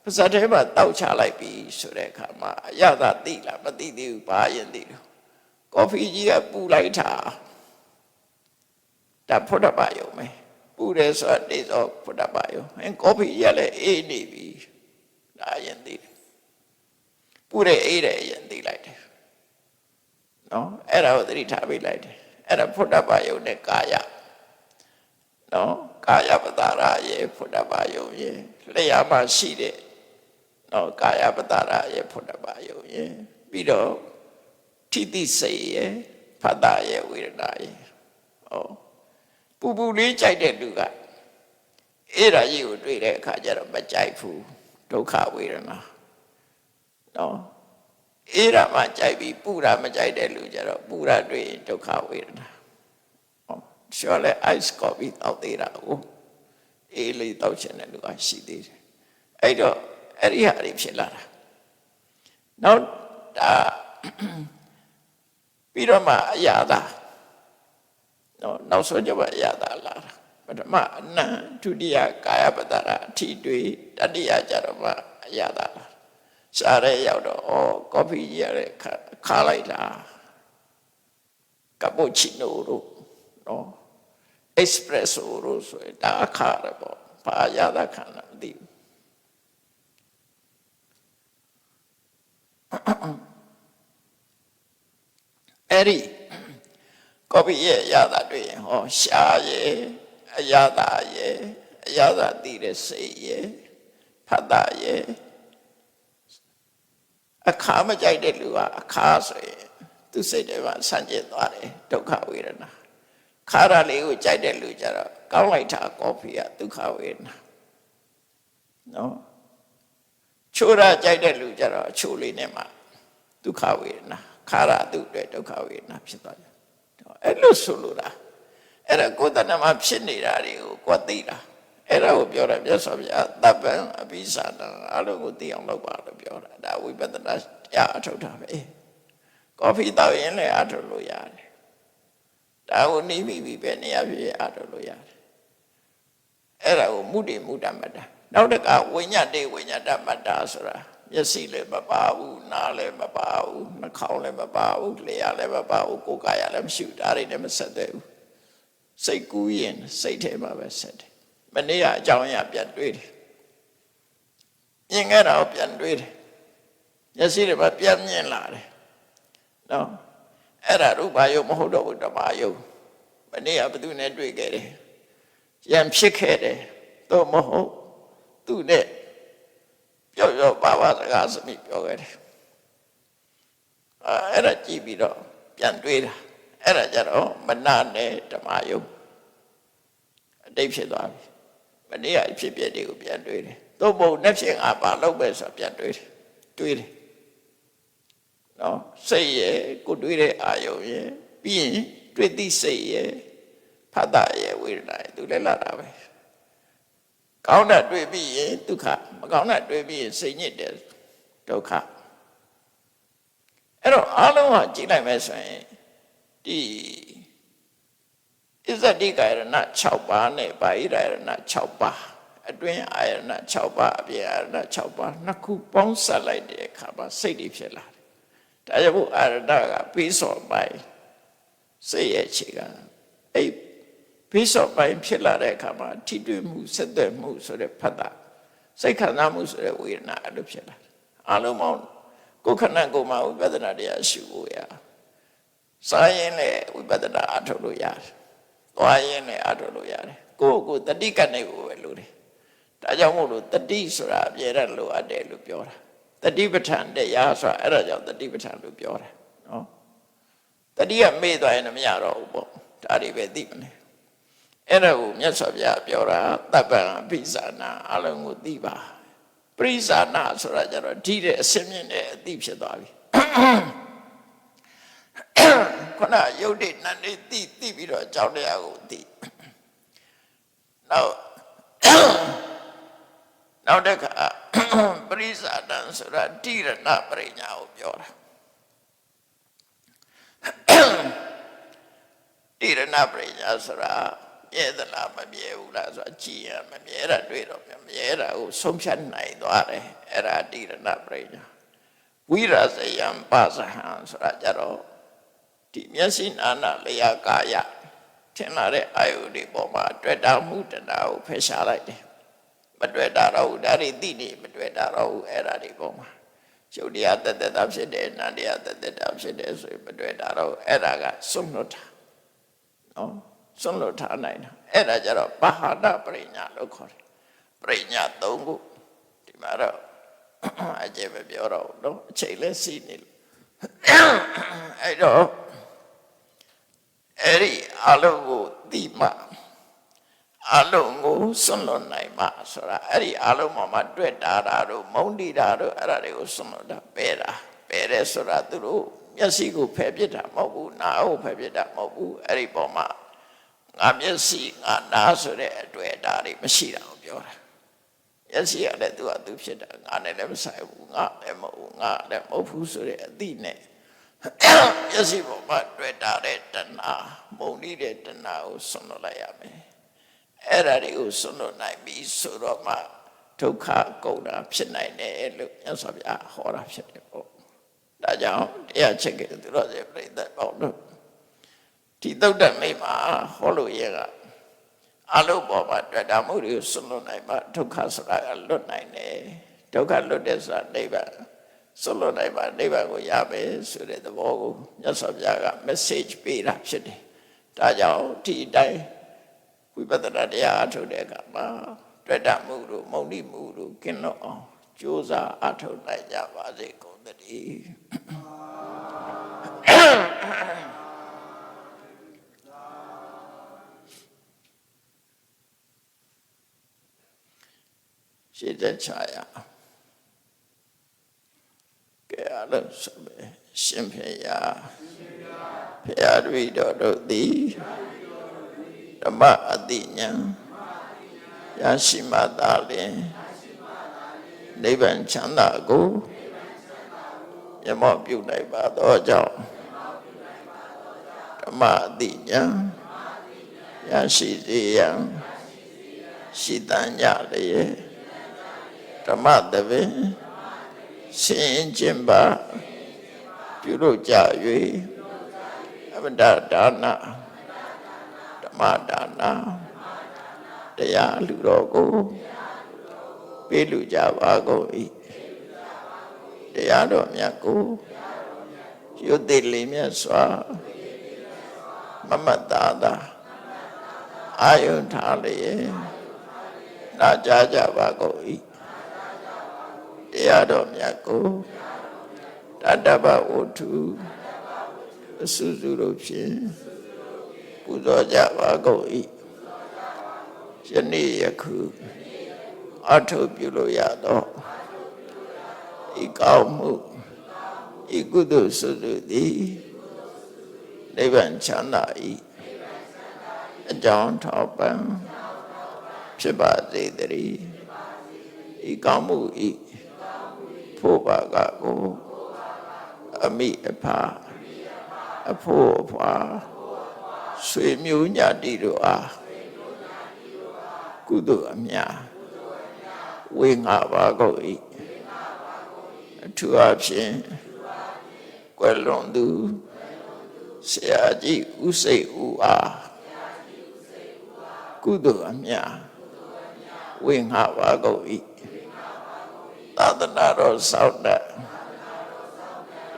ပါဇတ်ထဲမှာတောက်ချလိုက်ပြီဆိုတဲ့အခါမှာအရသာသိလားမသိသေးဘူးဘာယဉ်သိလို့ကော်ဖီကြီးကပူလိုက်တာဒါဖုဒ္ဓဘာယုံပဲပူတယ်ဆိုတာနေသောဖုဒ္ဓဘာယုံကော်ဖီကြီးကလည်းအေးနေပြီဒါယဉ်သိတယ်ပူတယ်အေးတယ်ယဉ်သိလိုက်တယ်နော်အဲ့ဒါကိုသတိထားပေးလိုက်တယ်အဲ့ဒါဖုဒ္ဓဘာယုံနဲ့ကာယနော်ကာယပတာရရဲ့ဖုဒ္ဓဘာယုံရဲ့လျှာမှာရှိတဲ့နော်ကာယပတာရရဲ့ဖုဒ္ဓဘာယုံရဲ့ပြီးတော့ထိတိစိတ်ရဲ့ဖတ်တာရဲ့ဝေဒနာရဲ့ဟောပူပူလေးကြိုက်တဲ့လူကအဲ့ဒါကြီးကိုတွေ့တဲ့အခါကျတော့မကြိုက်ဘူးဒုက္ခဝေဒနာနော်အဲ့ဒါမှကြိုက်ပြီးပူတာမကြိုက်တဲ့လူကျတော့ပူတာတွေ့ဒုက္ခဝေဒနာဟောရှော်လဲ ice coffee တောက်သေးတာကိုအေးလေးတောက်ချင်တဲ့လူကရှိသေးတယ်အဲ့တော့အဲ့ဒီဟာတွေဖြစ်လာတာနောက်ဒါပြီးတော့မှအရာသာနောက်ဆုံးကြပါအရာသာလာတာပထမအနံ့ဒုတိယကာယပတ္တရာအထီတွေတတိယကြတော့မှအရာသာလာရှားရဲရောက်တော့ကော်ဖီကြီးရတဲ့ခါလိုက်တာကပူချီနိုတို့နော်เอสเปรสโซ่တို့ဆိုရင်ဒါအခါရပေါ့ဘာအရာသာခံတာမသိဘူးအဲ့ဒီကော်ဖီရဲ့အရာသာတွေ့ရင်ဟောရှားရဲ့အရာသာရဲ့အရာသာသိတဲ့စိတ်ရဲ့ဖတ်တာရဲ့အခါမကြိုက်တဲ့လူကအခါဆိုရင်သူစိတ်ထဲမှာဆန့်ကျင်သွားတယ်ဒုက္ခဝေဒနာခါရလေးကိုကြိုက်တဲ့လူကြတော့ကောင်းလိုက်တာကော်ဖီကဒုက္ခဝေဒနာနော် ချိုးရကြိုက်တဲ့လူကြတော့ချိုးလေးနဲ့မှဒုက္ခဝေဒနာခါရသူအတွက်ဒုက္ခဝေဒနာဖြစ်သွားတယ်အဲ့လိုဆိုလိုတာအဲ့ဒါကိုယ်တဏ္ဍမှာဖြစ်နေတာတွေကိုကိုယ်သိတာအဲ့ဒါကိုပြောတာမြတ်စွာဘုရားတပ္ပံအဘိဇာတံအလုံးကိုသိအောင်လုပ်ပါလို့ပြောတာဒါဝိပဿနာတရားအထုတ်တာပဲကော်ဖီတောက်ရင်လည်းအထုတ်လို့ရတယ်ဒါကိုနေပြီးပဲနေရာပြည့်အထုတ်လို့ရတယ်အဲ့ဒါကိုမုဒိမုဒ္ဒမတ္တနောက်တကဝိညာတေဝိညာတမတ္တဆိုတာမျက်စိလည်းမပါဘူးနားလည်းမပါဘူးနှာခေါင်းလည်းမပါဘူးလျှာလည်းမပါဘူးကိုယ်ကာယလည်းမရှိဘူးဒါတွေလည်းမဆက်သေးဘူးစိတ်ကူးရင်စိတ်ထဲမှာပဲဆက်တယ်မနေ့ကအကြောင်းအရာပြန်တွေးတယ်မြင်ခဲ့တာကိုပြန်တွေးတယ်မျက်စိတွေမှာပြန်မြင်လာတယ်နော်အဲ့ဒါရူပယုံမဟုတ်တော့ဘူးဓမ္မယုံမနေ့ကဘယ်သူနဲ့တွေ့ခဲ့တယ်ရံဖြစ်ခဲ့တယ်တော့မဟုတ်သူနဲ့ပြောပါစကားစမိပြောခဲ့တယ်အဲ့ဒါကြည့်ပြီးတော့ပြန်တွေးတာအဲ့ဒါကြတော့မနာနဲ့ဓမ္မယုံအတိတ်ဖြစ်သွားပြီမနေ့ကဖြစ်ပြတွေကိုပြန်တွေးတယ်သို့မဟုတ်နှစ်ဖြစ်ငါပါလို့ပဲဆိုပြန်တွေးတယ်နော်စိတ်ရဲ့ကိုတွေးတဲ့အာယုံရဲ့ပြီးရင်တွေ့သည့်စိတ်ရဲ့ဖတ်တာရဲ့ဝေဒနာရဲ့သူလည်းလာတာပဲကောင်းတာတွေ့ပြီးရင်ဒုက္ခမကောင်းတာတွေ့ပြီးရင်စိတ်ညစ်တယ်ဒုက္ခအဲ့တော့အားလုံးကကြည့်လိုက်မယ်ဆိုရင်ဒီဣဇတိကာယရဏ6ပါးနဲ့ဘာဟိရယရဏ6ပါးအတွင်းအာယရဏ6ပါးအပြင်အာယရဏ6ပါးနှစ်ခုပေါင်းစပ်လိုက်တဲ့အခါမှာစိတ်တွေဖြစ်လာတယ်ဒါကြောင့်ဘုအာရဏကပြီးစောပိုင်းစိတ်ရဲ့အခြေခံအဲ့ပြီးစောပိုင်းဖြစ်လာတဲ့အခါမှာထိတွေ့မှုဆက်သွယ်မှုဆိုတဲ့ဖတ်တာစိတ်ခံစားမှုဆိုတဲ့ဝေဒနာအဲ့လိုဖြစ်လာတယ်အလုံးပေါင်းကိုယ်ခန္ဓာကိုယ်မှာဝိပဿနာတရားရှုဖို့ရစားရင်လည်းဝိပဿနာအထုတ်လို့ရတယ်သွားရင်လည်းအထုတ်လို့ရတယ်ကိုယ့်ကိုယ်တတိကနဲ့ကိုပဲလို့တယ်ဒါကြောင့်မို့လို့တတိဆိုတာအပြည့်ရလို့အပ်တယ်လို့ပြောတာတတိပဋ္ဌာန်တရားဆိုတာအဲ့ဒါကြောင့်တတိပဋ္ဌာန်လို့ပြောတာနော်တတိကမေ့သွားရင်မရတော့ဘူးပေါ့ဒါတွေပဲသိမလဲအဲ့ဒါကိုမြတ်စွာဘုရားပြောတာတပ္ပံအဘိဇာနာအလုံးကိုသိပါပရိဇာနာဆိုတာကြတော့ဒီတဲ့အစင်းမြင့်တဲ့အသိဖြစ်သွားပြီခုနယုတ်တိနန္တိသိပြီးတော့အကြောင်းတရားကိုသိနောက်တစ်ခါပရိဇာတံဆိုတာတိရဏပရိညာကိုပြောတာတိရဏပရိညာဆိုတာမြဲသလားမမြဲဘူးလားဆိုတာကြည်ရမမြဲတာတွေ့တော့မမြဲတာကိုဆုံးဖြတ်နိုင်သွားတယ်အဲ့ဒါတိရဏပရိညာဝိရဇယံပါဇဟံဆိုတာကြတော့ဒီမျက်စိနာနာလျာကာယထင်လာတဲ့အာယုတွေပေါ်မှာတွေ့တာမှုတဏှာကိုဖယ်ရှားလိုက်တယ်မတွေ့တာတော့ဒါတွေသိနေမတွေ့တာတော့အဲ့ဒါတွေပေါ်မှာရုပ်တရားတသက်တာဖြစ်တယ်နာတရားတသက်တာဖြစ်တယ်ဆိုရင်မတွေ့တာတော့အဲ့ဒါကစွန့်လွတ်တာနော်စွန့်လွတ်ထားနိုင်တာအဲ့ဒါကြတော့ပဟာဒပရိညာလို့ခေါ်တယ်ပရိညာ၃ခုဒီမှာတော့အကျေပဲပြောတော့နော်အချိန်လဲစီးနေလို့အဲ့တော့အဲ့ဒီအလုံးကိုသိမှအလုံးကိုစွန့်လွတ်နိုင်မှဆိုတာအဲ့ဒီအလုံးပေါ်မှာတွေ့တာတို့မုန်းတိတာတို့အဲ့ဒါတွေကိုစွန့်လွတ်တာပယ်တယ်ဆိုတာသူတို့မျက်စိကိုဖယ်ပြစ်တာမဟုတ်ဘူးနားကိုဖယ်ပြစ်တာမဟုတ်ဘူးအဲ့ဒီပေါ်မှာငါမျက်စိငါနားဆိုတဲ့အတွေ့အတာတွေမရှိတာကိုပြောတာမျက်စိကလည်းသူဖြစ်တာငါနဲ့လည်းမဆိုင်ဘူးငါလည်းမဟုတ်ငါလည်းမဟုတ်ဘူးဆိုတဲ့အသည့်နဲ့မျက်စိပေါ်မှာတွေ့တာတဲ့တဏှာမုန်းနေတဲ့တဏှာကိုစွန့်လွတ်လိုက်ရမယ်အဲ့ဒါတွေကိုစွန့်လွတ်နိုင်ပြီဆိုတော့မှဒုက္ခကုန်တာဖြစ်နိုင်တယ်လို့မြတ်စွာဘုရားဟောတာဖြစ်တယ်ပေါ့ဒါကြောင့်တရားချက်ကသူတော်စင်ပြိဿပေါင်းတို့ဒီသုတ္တမိတ်မှာဟောလို့ရကအလုံးပေါ်မှာတွေ့တာမှုတွေကိုစွန့်လွတ်နိုင်မှဒုက္ခဆိုတာကလွတ်နိုင်တယ်ဒုက္ခလွတ်တဲ့ဆိုတာနိဗ္ဗာန်စွန့်လွတ်နိုင်မှနိဗ္ဗာန်ကိုရမယ်ဆိုတဲ့သဘောကိုမြတ်စွာဘုရားက message ပေးတာဖြစ်တယ်ဒါကြောင့်ဒီအတိုင်းဝိပဿနာတရားအထုတ်တဲ့အခါမှာတွေ့တာမှုတို့မုံတိမှုတို့ကင်းလို့အောင်ကြိုးစားအထုတ်နိုင်ကြပါစေကုန်သတည်းရှိတဲ့ခြားရ လို့ဆိုပဲရှင်ဖေယဖရာတပည့်တော်တို့သည်ဓမ္မအတိညာရရှိမှသာလျှင်နိဗ္ဗာန်ချမ်းသာကိုရမောပြုနိုင်ပါသောကြောင့်ဓမ္မအတိညာရရှိစေရန်ရှိတန်ကြလျက်ဓမ္မတပင်ဆင်ကျင်ပါပြုလို့ကြ၍အမတဒါနဓမ္မဒါနတရားလူတော်ကိုပေးလူကြပါကုန်၏တရားတော်မြတ်ကိုရွတ်သိလေးမြတ်စွာမမတ်တာသာအာယုထားလျက်နာကြားကြပါကုန်၏တရားတော်မြတ်ကိုတတ္တဗဝတ္ထုအစုစုတို့ဖြင့်ပူဇော်ကြပါကုန်၏ယနေ့ယခုအထုပြုလို့ရသောဤကောင်းမှုဤကုသိုလ်စုစုသည်နိဗ္ဗာန်ချမ်းသာ၏အကြောင်းထောက်ပံ့ဖြစ်ပါစေတည်းဤကောင်းမှုဤဖို့ပါကကိုအမိအဖအဖို့အဖွာဆွေမျိုးညတိတို့အားကုသိုလ်အမြတ်ဝေငှပါကုန်၏အထူးအဖြင့်ကွယ်လွန်သူဆရာကြီးဦးစိတ်ဦးအားကုသိုလ်အမြတ်ဝေငှပါကုန်၏သာသနာတော်ဆောင်တဲ့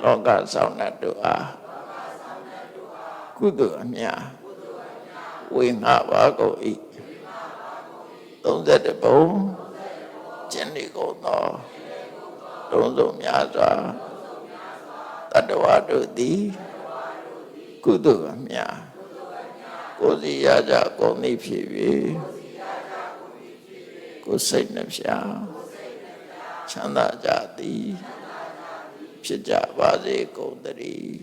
လောကဆောင်တဲ့တို့အားကုသိုလ်အမြတ်ဝေငှပါကုန်၏31ဘုံကျင့်နေကုန်သောလုံးစုံများစွာတတ္တဝါတို့သည်ကုသိုလ်အမြတ်ကိုယ်စီရကြကုန်သည်ဖြစ်၍ကိုယ်စိတ်နှဖျားချမ်းသာကြသည်ဖြစ်ကြပါစေကုန်သတည်း